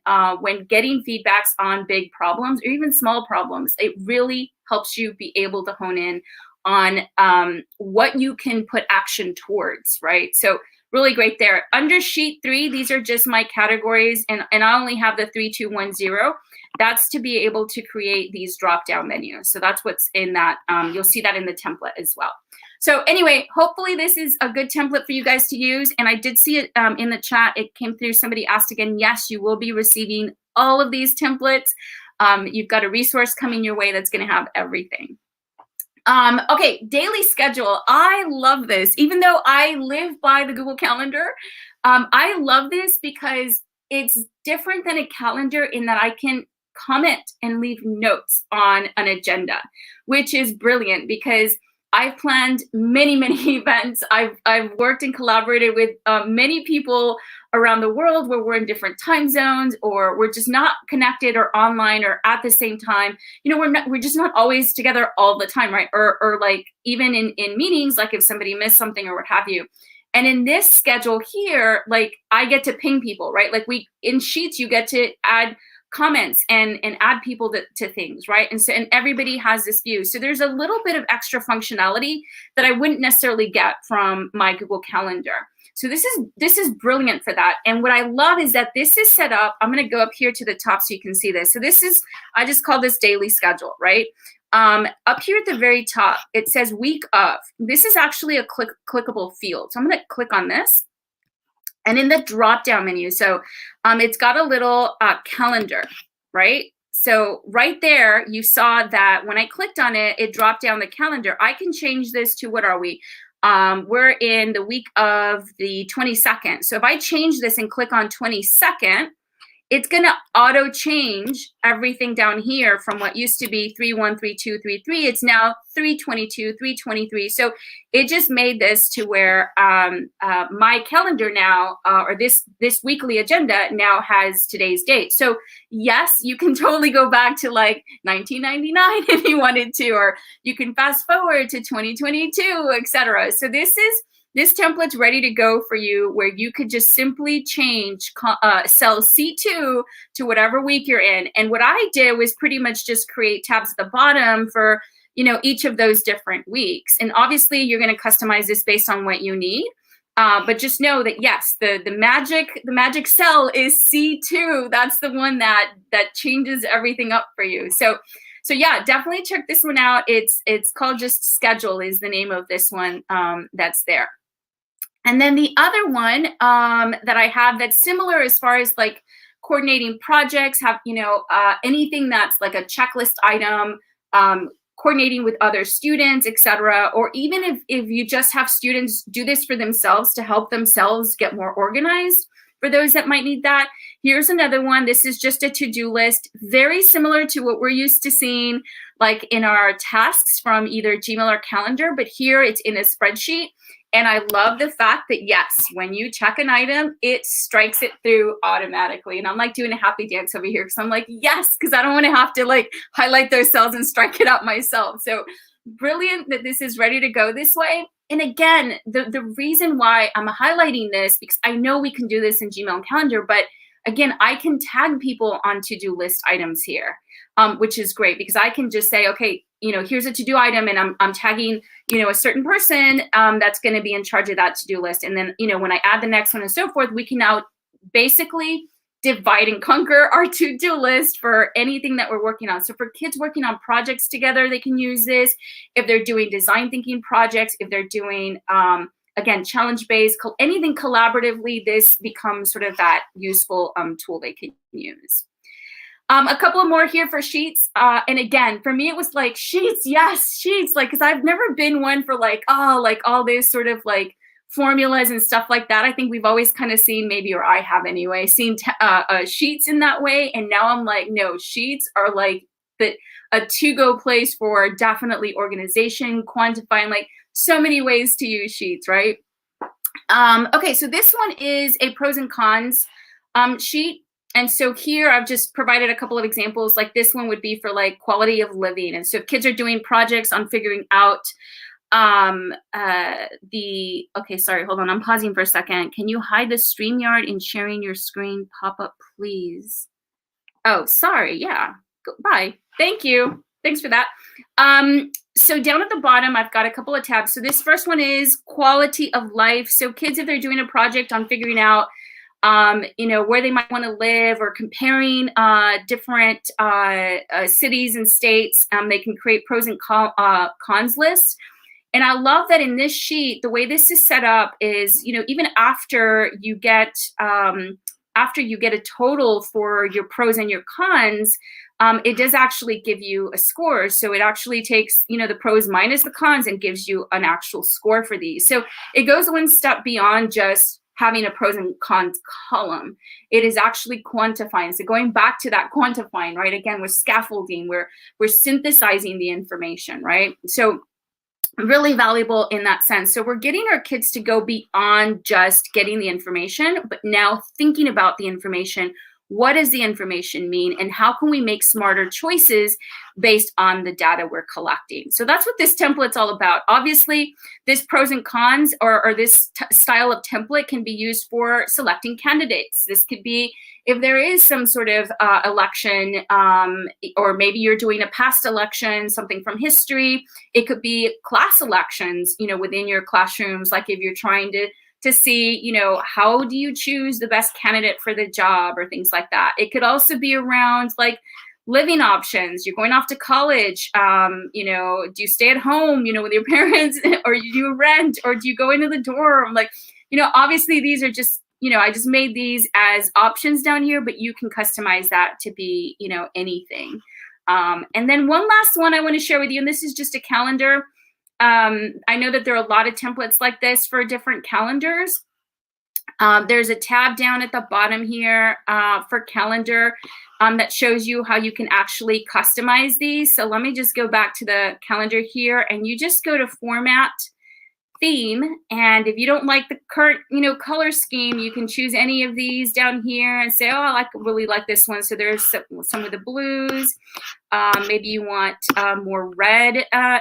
getting feedbacks on big problems or even small problems. It really helps you be able to hone in on what you can put action towards, right? So really great there. Under sheet 3, these are just my categories, and I only have the 3, 2, 1, 0. That's to be able to create these drop-down menus. So that's what's in that. You'll see that in the template as well. So anyway, hopefully this is a good template for you guys to use. And I did see it in the chat. It came through. Somebody asked again, yes, you will be receiving all of these templates. You've got a resource coming your way that's going to have everything. Okay, daily schedule. I love this. Even though I live by the Google Calendar, I love this because it's different than a calendar in that I can comment and leave notes on an agenda, which is brilliant because I've planned many, many events. I've worked and collaborated with many people around the world where we're in different time zones or we're just not connected or online or at the same time. You know, we're just not always together all the time, right? Or like even in meetings, like if somebody missed something or what have you. And in this schedule here, like I get to ping people, right? Like in Sheets, you get to add comments and add people to things, right? And so, and everybody has this view. So there's a little bit of extra functionality that I wouldn't necessarily get from my Google Calendar. So this is brilliant for that. And what I love is that this is set up. I'm going to go up here to the top so you can see this. So this is, I just call this daily schedule, right? Up here at the very top, it says week of. This is actually a clickable field. So I'm going to click on this. And in the drop-down menu, so it's got a little calendar, right? So right there, you saw that when I clicked on it, it dropped down the calendar. I can change this to, what are we? We're in the week of the 22nd. So if I change this and click on 22nd, it's going to auto change everything down here from what used to be 3-1, 3-2, 3-3. It's now 3-22, 3-23. So it just made this to where my calendar now, or this weekly agenda now has today's date. So yes, you can totally go back to like 1999 if you wanted to, or you can fast forward to 2022, etc. So this this template's ready to go for you, where you could just simply change cell C2 to whatever week you're in. And what I did was pretty much just create tabs at the bottom for, each of those different weeks. And obviously you're going to customize this based on what you need. But just know that yes, the magic cell is C2. That's the one that changes everything up for you. So yeah, definitely check this one out. It's called just Schedule is the name of this one that's there. And then the other one that I have that's similar as far as like coordinating projects, have anything that's like a checklist item, coordinating with other students, etc. Or even if you just have students do this for themselves to help themselves get more organized, for those that might need that, here's another one. This is just a to-do list, very similar to what we're used to seeing like in our tasks from either Gmail or Calendar, but here it's in a spreadsheet. And I love the fact that, yes, when you check an item, it strikes it through automatically. And I'm like doing a happy dance over here because I'm like, yes, because I don't want to have to like highlight those cells and strike it out myself. So brilliant that this is ready to go this way. And again, the reason why I'm highlighting this, because I know we can do this in Gmail and Calendar, but again, I can tag people on to-do list items here, which is great because I can just say, okay, here's a to-do item and I'm tagging, a certain person that's going to be in charge of that to-do list. And then, when I add the next one and so forth, we can now basically divide and conquer our to-do list for anything that we're working on. So for kids working on projects together, they can use this. If they're doing design thinking projects, if they're doing, again, challenge-based, anything collaboratively, this becomes sort of that useful tool they can use. A couple more here for sheets. And again, for me, it was like sheets, yes, sheets. Like, because I've never been one for like all this sort of like formulas and stuff like that. I think we've always kind of seen, maybe, or I have anyway, seen sheets in that way. And now I'm like, no, sheets are like a to-go place for definitely organization, quantifying, like so many ways to use sheets, right? Okay, so this one is a pros and cons sheet. And so here I've just provided a couple of examples. Like this one would be for like quality of living. And so if kids are doing projects on figuring out okay, sorry, hold on. I'm pausing for a second. Can you hide the StreamYard in sharing your screen pop-up, please? Oh, sorry. Yeah. Bye. Thank you. Thanks for that. So down at the bottom, I've got a couple of tabs. So this first one is quality of life. So kids, if they're doing a project on figuring out where they might want to live or comparing different cities and states, they can create pros and cons lists. And I love that in this sheet, the way this is set up is, even after you get a total for your pros and your cons, it does actually give you a score. So it actually takes, the pros minus the cons and gives you an actual score for these. So it goes one step beyond just having a pros and cons column. It is actually quantifying. So going back to that quantifying, right? Again, we're scaffolding, we're synthesizing the information, right? So really valuable in that sense. So we're getting our kids to go beyond just getting the information, but now thinking about the information. What does the information mean, and how can we make smarter choices based on the data we're collecting? So that's what this template's all about. Obviously, this pros and cons or this style of template can be used for selecting candidates. This could be if there is some sort of election, or maybe you're doing a past election, something from history. It could be class elections, within your classrooms, like if you're trying to see, how do you choose the best candidate for the job or things like that. It could also be around like living options. You're going off to college. Do you stay at home, with your parents, or do you rent, or do you go into the dorm? Like, obviously these are just, I just made these as options down here, but you can customize that to be, anything. And then one last one I want to share with you, and this is just a calendar. I know that there are a lot of templates like this for different calendars. There's a tab down at the bottom here for calendar that shows you how you can actually customize these. So let me just go back to the calendar here, and you just go to format. I theme. And if you don't like the current, color scheme, you can choose any of these down here and say, oh, I really like this one. So there's some of the blues. Maybe you want more red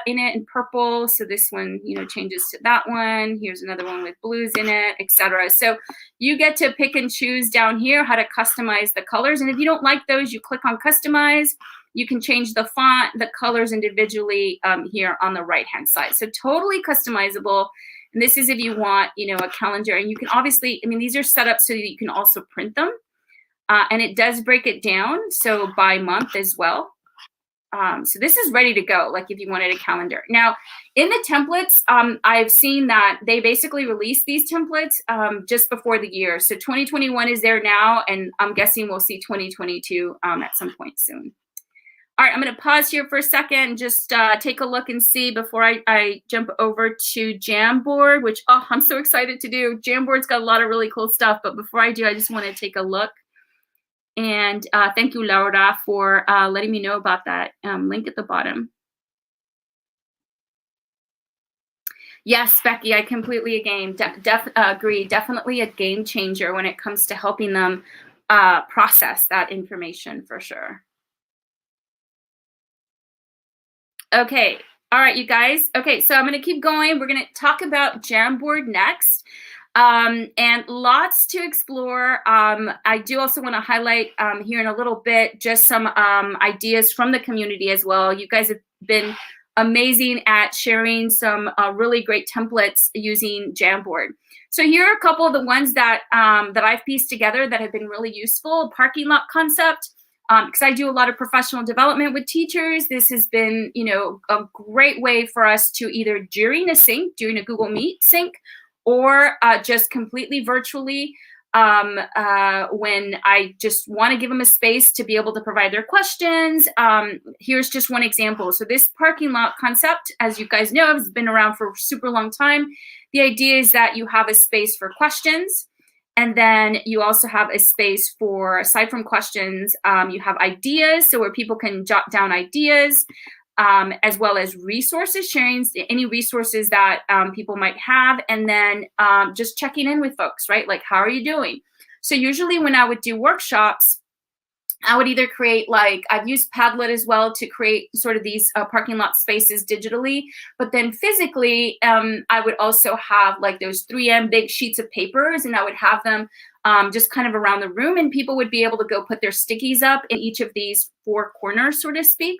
in it and purple. So this one, changes to that one. Here's another one with blues in it, etc. So you get to pick and choose down here how to customize the colors. And if you don't like those, you click on customize. You can change the font, the colors individually here on the right-hand side. So totally customizable. And this is if you want, a calendar. And you can obviously, these are set up so that you can also print them. And it does break it down, so by month as well. So this is ready to go, like if you wanted a calendar. Now, in the templates, I've seen that they basically released these templates just before the year. So 2021 is there now, and I'm guessing we'll see 2022 at some point soon. All right, I'm going to pause here for a second, just take a look and see before I jump over to Jamboard, which, I'm so excited to do. Jamboard's got a lot of really cool stuff, but before I do, I just want to take a look. And thank you, Laura, for letting me know about that link at the bottom. Yes, Becky, I completely agree. Definitely a game changer when it comes to helping them process that information for sure. Okay. All right, you guys. Okay, so I'm going to keep going. We're going to talk about Jamboard next. And lots to explore. I do also want to highlight here in a little bit just some ideas from the community as well. You guys have been amazing at sharing some really great templates using Jamboard. So here are a couple of the ones that I've pieced together that have been really useful. Parking lot concept. Because I do a lot of professional development with teachers. This has been, a great way for us to either during a Google Meet sync, or just completely virtually when I just want to give them a space to be able to provide their questions. Here's just one example. So this parking lot concept, as you guys know, has been around for a super long time. The idea is that you have a space for questions. And then you also have a space for, aside from questions, you have ideas. So where people can jot down ideas, as well as resources, sharing any resources that people might have. And then just checking in with folks, right? Like, how are you doing? So usually when I would do workshops, I would either create, I've used Padlet as well to create sort of these parking lot spaces digitally, but then physically, I would also have those 3M big sheets of papers, and I would have them just kind of around the room, and people would be able to go put their stickies up in each of these four corners, so to speak.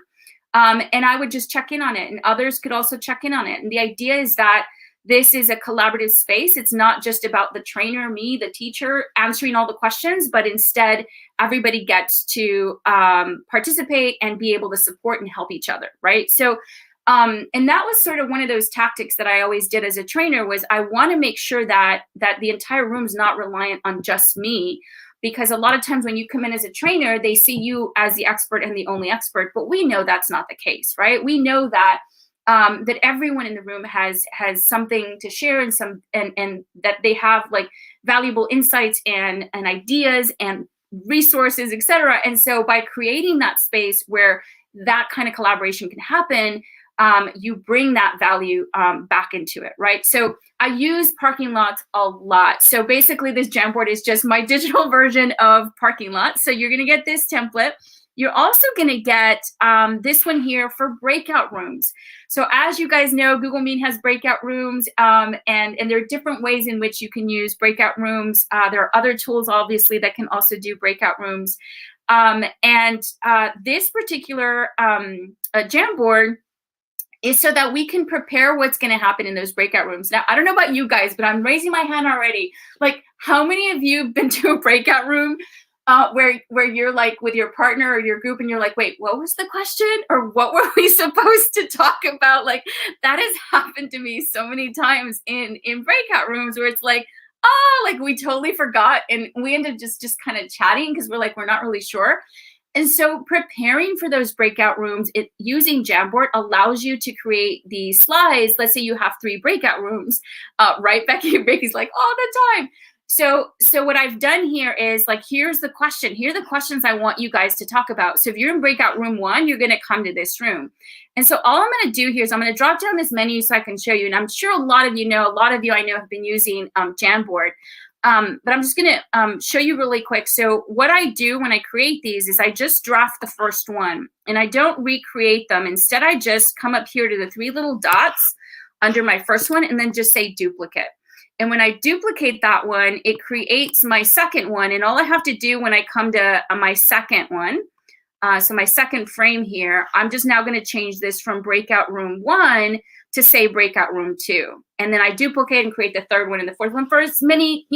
And I would just check in on it, and others could also check in on it. And the idea is that this is a collaborative space. It's not just about the trainer, me, the teacher, answering all the questions, but instead everybody gets to participate and be able to support and help each other, right? So, and that was sort of one of those tactics that I always did as a trainer, was I want to make sure that the entire room is not reliant on just me. Because a lot of times when you come in as a trainer, they see you as the expert and the only expert, but we know that's not the case, right? We know that that everyone in the room has something to share, and that they have valuable insights and ideas and resources, etc. And so by creating that space where that kind of collaboration can happen, you bring that value back into it, right? So I use parking lots a lot. So basically this Jamboard is just my digital version of parking lots. So you're going to get this template. You're also going to get this one here for breakout rooms. So as you guys know, Google Meet has breakout rooms, and there are different ways in which you can use breakout rooms. There are other tools, obviously, that can also do breakout rooms. This particular Jamboard is so that we can prepare what's going to happen in those breakout rooms. Now, I don't know about you guys, but I'm raising my hand already. How many of you have been to a breakout room where you're with your partner or your group, and you're like, wait, what was the question? Or what were we supposed to talk about? That has happened to me so many times in breakout rooms, where it's we totally forgot, and we end up just kind of chatting because we're not really sure. And so preparing for those breakout rooms, using Jamboard allows you to create these slides. Let's say you have 3 breakout rooms, right, Becky? Becky's all the time. So what I've done here is like, here's the question. Here are the questions I want you guys to talk about. So if you're in breakout room 1, you're going to come to this room. And so all I'm going to do here is I'm going to drop down this menu so I can show you. And I'm sure a lot of you I know have been using Jamboard. But I'm just going to show you really quick. So what I do when I create these is I just draft the first one and I don't recreate them. Instead, I just come up here to the 3 little dots under my first one and then just say duplicate. And when I duplicate that one, it creates my second one. And all I have to do when I come to my second one, so my second frame here, I'm just now going to change this from breakout room 1 to say breakout room 2. And then I duplicate and create the third one and the fourth one for as many,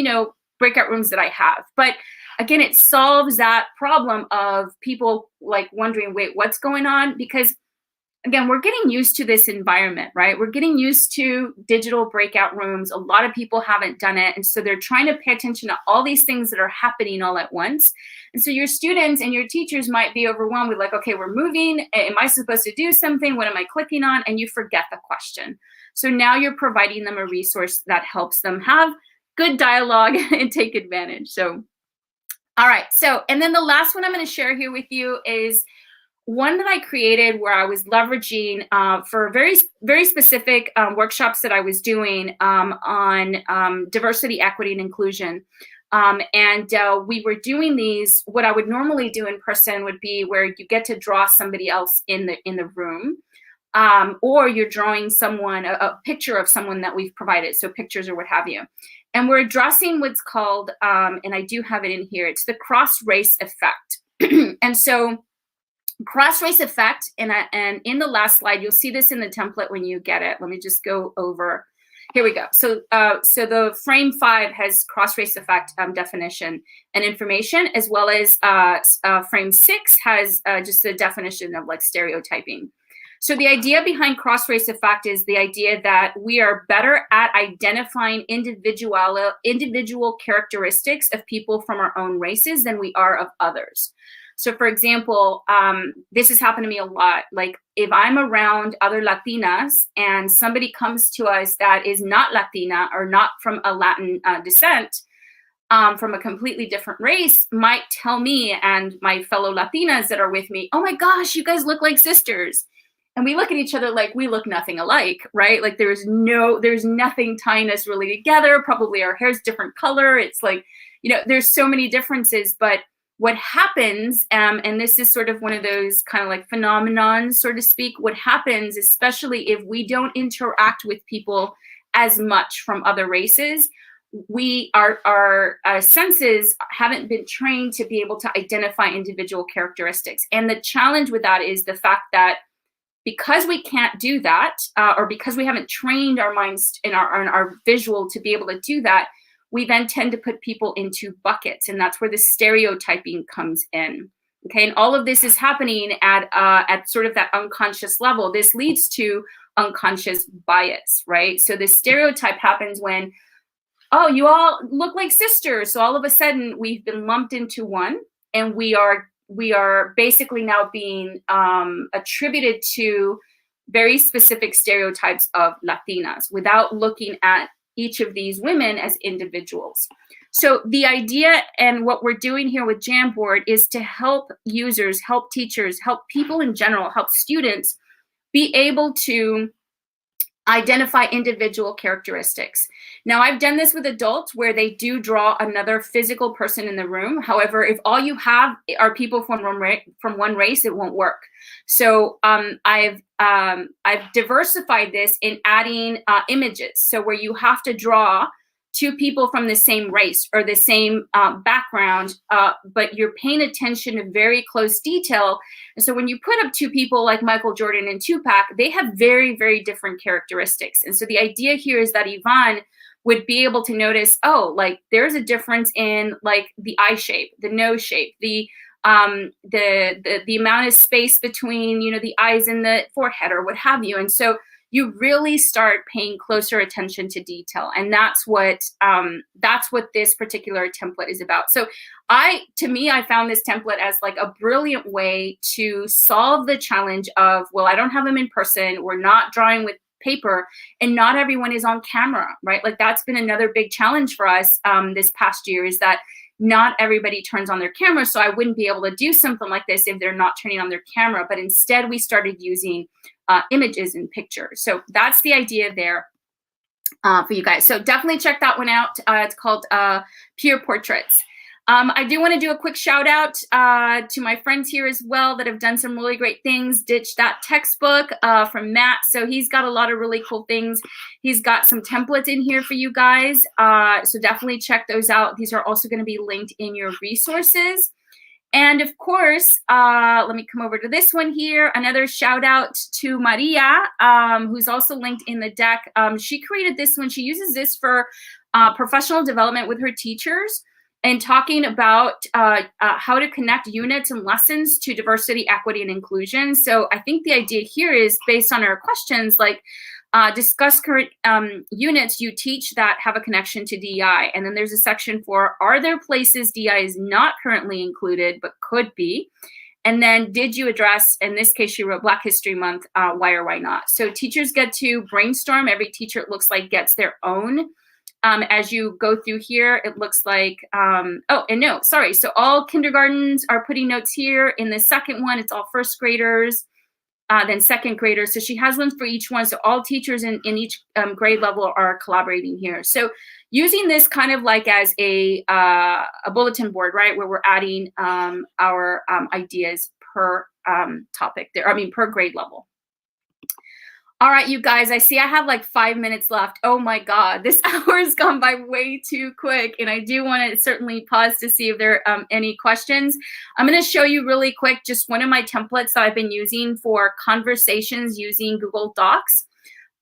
breakout rooms that I have. But again, it solves that problem of people like wondering, wait, what's going on? Because again, we're getting used to this environment, right? We're getting used to digital breakout rooms. A lot of people haven't done it. And so they're trying to pay attention to all these things that are happening all at once. And so your students and your teachers might be overwhelmed with like, okay, we're moving. Am I supposed to do something? What am I clicking on? And you forget the question. So now you're providing them a resource that helps them have good dialogue and take advantage. So, all right. So, and then the last one I'm going to share here with you is one that I created where I was leveraging for very, very specific workshops that I was doing on diversity, equity, and inclusion. We were doing these. What I would normally do in person would be where you get to draw somebody else in the room, or you're drawing someone, a picture of someone that we've provided, so pictures or what have you. And we're addressing what's called, and I do have it in here, it's the cross-race effect. And so cross-race effect, and in the last slide, you'll see this in the template when you get it. Let me just go over. Here we go. So the frame 5 has cross-race effect definition and information, as well as frame 6 has just a definition of like stereotyping. So the idea behind cross-race effect is the idea that we are better at identifying individual characteristics of people from our own races than we are of others. So for example, this has happened to me a lot. Like if I'm around other Latinas and somebody comes to us that is not Latina or not from a Latin descent, from a completely different race, might tell me and my fellow Latinas that are with me, oh my gosh, you guys look like sisters. And we look at each other like we look nothing alike, right? Like there's nothing tying us really together. Probably our hair's different color. It's like, there's so many differences, but what happens, and this is sort of one of those kind of like phenomenons, so to speak, what happens, especially if we don't interact with people as much from other races, our senses haven't been trained to be able to identify individual characteristics. And the challenge with that is the fact that because we can't do that, or because we haven't trained our minds and our visual to be able to do that, we then tend to put people into buckets, and that's where the stereotyping comes in. Okay, and all of this is happening at sort of that unconscious level. This leads to unconscious bias, right? So the stereotype happens when, oh, you all look like sisters. So all of a sudden we've been lumped into one, and we are basically now being attributed to very specific stereotypes of Latinas without looking at each of these women as individuals. So the idea and what we're doing here with Jamboard is to help users, help teachers, help people in general, help students be able to identify individual characteristics. Now, I've done this with adults where they do draw another physical person in the room. However, if all you have are people from one race, it won't work. So I've diversified this in adding images. So where you have to draw two people from the same race or the same background, but you're paying attention to very close detail. And so when you put up two people like Michael Jordan and Tupac, they have very, very different characteristics. And so the idea here is that Yvonne would be able to notice, oh, like there's a difference in like the eye shape, the nose shape, the amount of space between, the eyes and the forehead or what have you. And so you really start paying closer attention to detail. And that's what this particular template is about. So to me, I found this template as like a brilliant way to solve the challenge of, well, I don't have them in person. We're not drawing with paper, and not everyone is on camera, right? Like that's been another big challenge for us this past year, is that not everybody turns on their camera. So I wouldn't be able to do something like this if they're not turning on their camera. But instead, we started using images and pictures. So that's the idea there for you guys. So definitely check that one out. It's called Peer Portraits. I do want to do a quick shout out to my friends here as well that have done some really great things. Ditch That Textbook from Matt. So he's got a lot of really cool things. He's got some templates in here for you guys. So definitely check those out. These are also going to be linked in your resources. And of course, let me come over to this one here. Another shout out to Maria, who's also linked in the deck. She created this one. She uses this for professional development with her teachers, and talking about how to connect units and lessons to diversity, equity, and inclusion. So I think the idea here is based on our questions, like discuss current units you teach that have a connection to DEI. And then there's a section for, are there places DEI is not currently included but could be? And then did you address, in this case, she wrote Black History Month, why or why not? So teachers get to brainstorm. Every teacher, it looks like, gets their own. As you go through here, it looks like, so all kindergartens are putting notes here. In the second one, it's all first graders, then second graders. So she has ones for each one. So all teachers in each grade level are collaborating here. So using this kind of like as a bulletin board, right, where we're adding our ideas per topic there, per grade level. All right, you guys, I see I have like 5 minutes left. Oh my God, this hour has gone by way too quick. And I do want to certainly pause to see if there are any questions. I'm going to show you really quick just one of my templates that I've been using for conversations using Google Docs.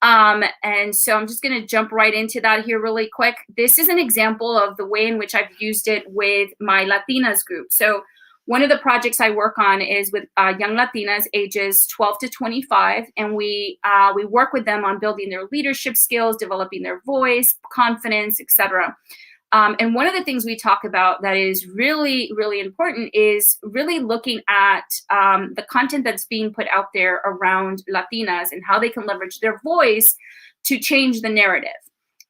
And so I'm just going to jump right into that here really quick. This is an example of the way in which I've used it with my Latinas group. So one of the projects I work on is with young Latinas ages 12 to 25, and we work with them on building their leadership skills, developing their voice, confidence, etc. And one of the things we talk about that is really, really important is really looking at the content that's being put out there around Latinas and how they can leverage their voice to change the narrative.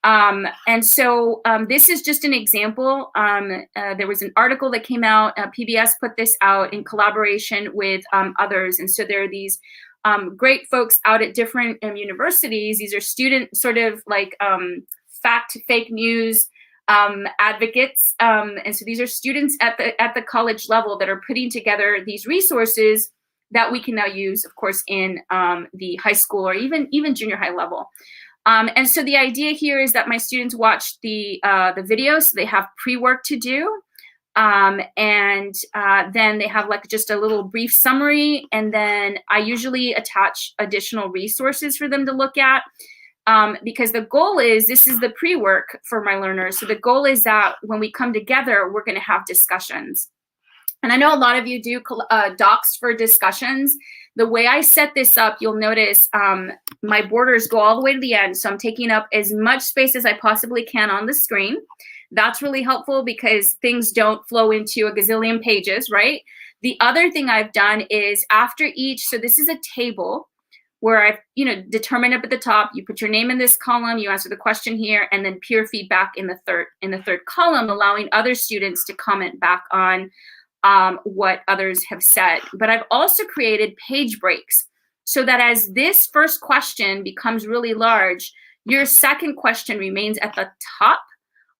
And so this is just an example. There was an article that came out, PBS put this out in collaboration with others. And so there are these great folks out at different universities. These are student sort of like fake news advocates. And so these are students at the college level that are putting together these resources that we can now use, of course, in the high school or even junior high level. And so the idea here is that my students watch the video, so they have pre-work to do. And then they have like just a little brief summary. And then I usually attach additional resources for them to look at. Because the goal is, this is the pre-work for my learners. So the goal is that when we come together, we're going to have discussions. And I know a lot of you do docs for discussions. The way I set this up, you'll notice my borders go all the way to the end. So I'm taking up as much space as I possibly can on the screen. That's really helpful because things don't flow into a gazillion pages, right? The other thing I've done is after each, so this is a table where I've determined up at the top, you put your name in this column, you answer the question here, and then peer feedback in the third column, allowing other students to comment back on what others have said. But I've also created page breaks so that as this first question becomes really large, your second question remains at the top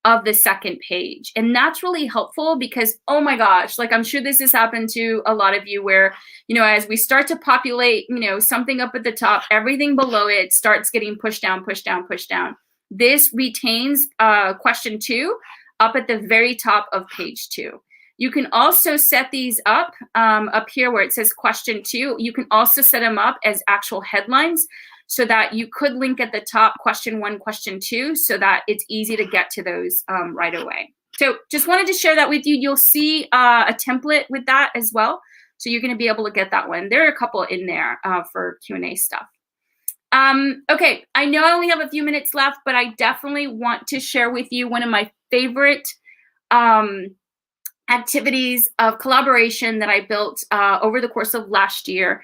of the second page. And that's really helpful because, oh my gosh, like I'm sure this has happened to a lot of you where, as we start to populate, something up at the top, everything below it starts getting pushed down, pushed down, pushed down. This retains question 2 up at the very top of page 2. You can also set these up here where it says question 2. You can also set them up as actual headlines so that you could link at the top question 1, question 2, so that it's easy to get to those right away. So just wanted to share that with you. You'll see a template with that as well. So you're going to be able to get that one. There are a couple in there for Q&A stuff. Okay, I know I only have a few minutes left, but I definitely want to share with you one of my favorite activities of collaboration that I built over the course of last year.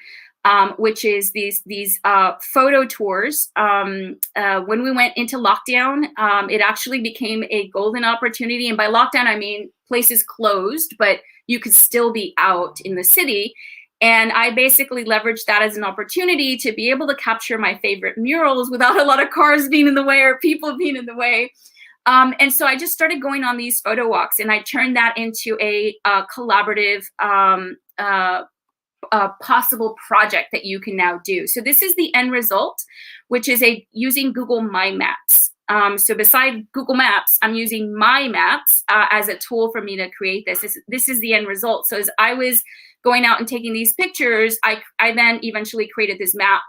which is these photo tours. When we went into lockdown, it actually became a golden opportunity. And by lockdown, I mean places closed, but you could still be out in the city. And I basically leveraged that as an opportunity to be able to capture my favorite murals without a lot of cars being in the way or people being in the way. And so I just started going on these photo walks, and I turned that into a collaborative possible project that you can now do. So this is the end result, which is using Google My Maps. So beside Google Maps, I'm using My Maps as a tool for me to create this. This is the end result. So as I was going out and taking these pictures, I then eventually created this map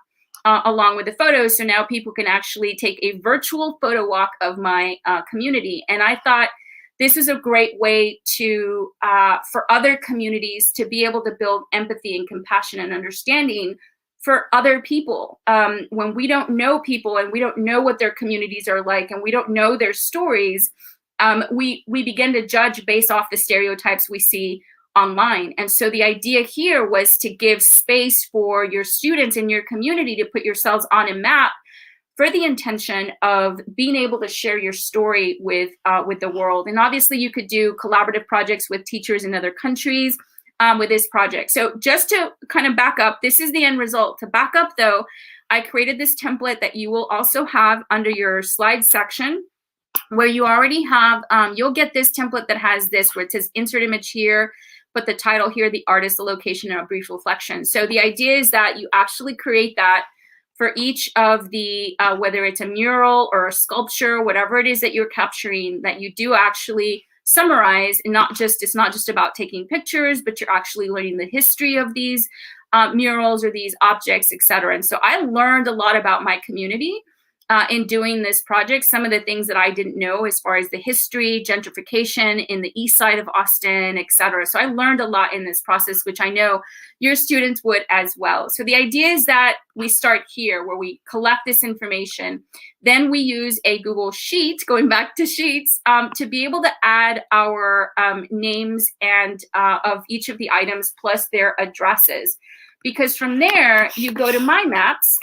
along with the photos. So now people can actually take a virtual photo walk of my community. And I thought this is a great way to for other communities to be able to build empathy and compassion and understanding for other people. When we don't know people and we don't know what their communities are like and we don't know their stories, we begin to judge based off the stereotypes we see online. And so the idea here was to give space for your students in your community to put yourselves on a map for the intention of being able to share your story with the world. And obviously you could do collaborative projects with teachers in other countries with this project. So just to kind of back up, this is the end result. To back up though, I created this template that you will also have under your slides section, where you already have, you'll get this template that has this, where it says insert image here, put the title here, the artist, the location, and a brief reflection. So the idea is that you actually create that for each of the, whether it's a mural or a sculpture, whatever it is that you're capturing, that you do actually summarize, and it's not just about taking pictures, but you're actually learning the history of these murals or these objects, etc. And so I learned a lot about my community in doing this project. Some of the things that I didn't know as far as the history, gentrification in the east side of Austin, etc. So I learned a lot in this process, which I know your students would as well. So the idea is that we start here where we collect this information. Then we use a Google Sheet, going back to Sheets, to be able to add our names and of each of the items plus their addresses. Because from there, you go to My Maps,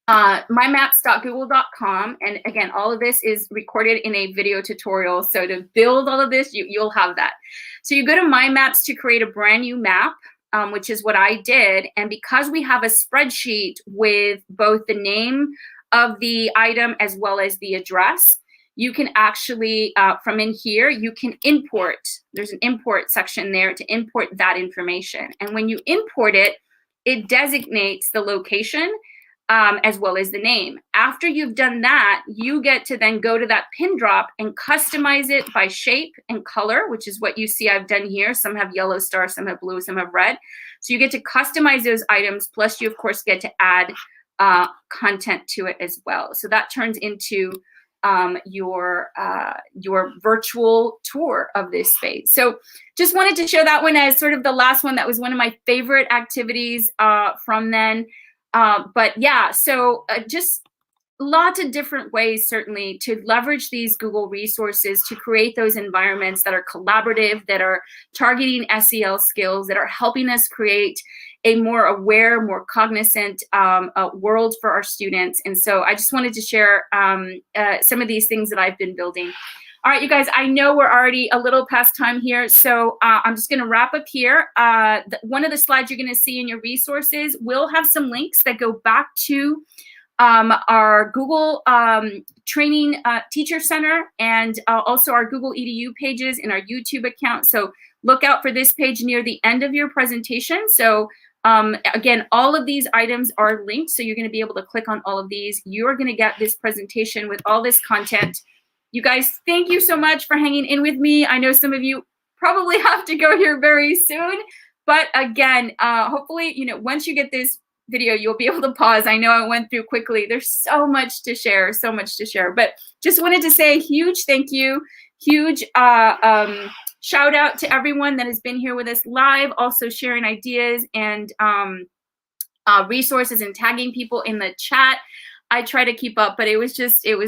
mymaps.google.com. And again, all of this is recorded in a video tutorial. So to build all of this, you'll have that. So you go to My Maps to create a brand new map, which is what I did. And because we have a spreadsheet with both the name of the item as well as the address, you can actually, from in here, you can import. There's an import section there to import that information. And when you import it, it designates the location as well as the name. After you've done that, you get to then go to that pin drop and customize it by shape and color, which is what you see I've done here. Some have yellow stars, some have blue, some have red. So you get to customize those items, plus you of course get to add content to it as well. So that turns into your virtual tour of this space. So just wanted to show that one as sort of the last one. That was one of my favorite activities from then. But yeah, so just lots of different ways, certainly, to leverage these Google resources to create those environments that are collaborative, that are targeting SEL skills, that are helping us create a more aware, more cognizant world for our students. And so I just wanted to share some of these things that I've been building. All right, you guys, I know we're already a little past time here, so I'm just going to wrap up here. One of the slides you're going to see in your resources will have some links that go back to our Google Training Teacher Center and also our Google EDU pages in our YouTube account. So look out for this page near the end of your presentation. So again, all of these items are linked, so you're going to be able to click on all of these. You're going to get this presentation with all this content. You guys, thank you so much for hanging in with me. I know some of you probably have to go here very soon, but again, hopefully, once you get this video, you'll be able to pause. I know I went through quickly. There's so much to share, but just wanted to say a huge thank you, huge shout out to everyone that has been here with us live, also sharing ideas and resources and tagging people in the chat. I try to keep up, but it was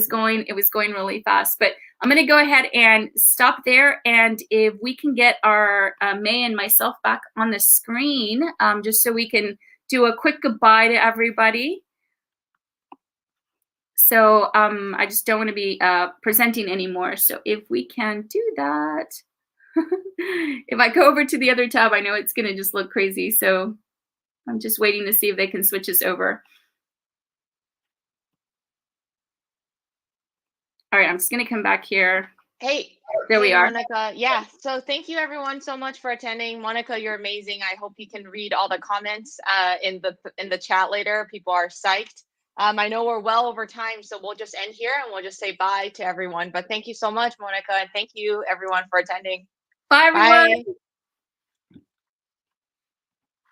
going really fast. But I'm going to go ahead and stop there. And if we can get our May and myself back on the screen, just so we can do a quick goodbye to everybody. So I just don't want to be presenting anymore. So if we can do that, if I go over to the other tab, I know it's going to just look crazy. So I'm just waiting to see if they can switch us over. All right, I'm just going to come back here. Hey, there we are. Monica. Yeah. So thank you everyone so much for attending. Monica, you're amazing. I hope you can read all the comments in the chat later. People are psyched. I know we're well over time, so we'll just end here and we'll just say bye to everyone. But thank you so much, Monica, and thank you everyone for attending. Bye, everyone. Bye.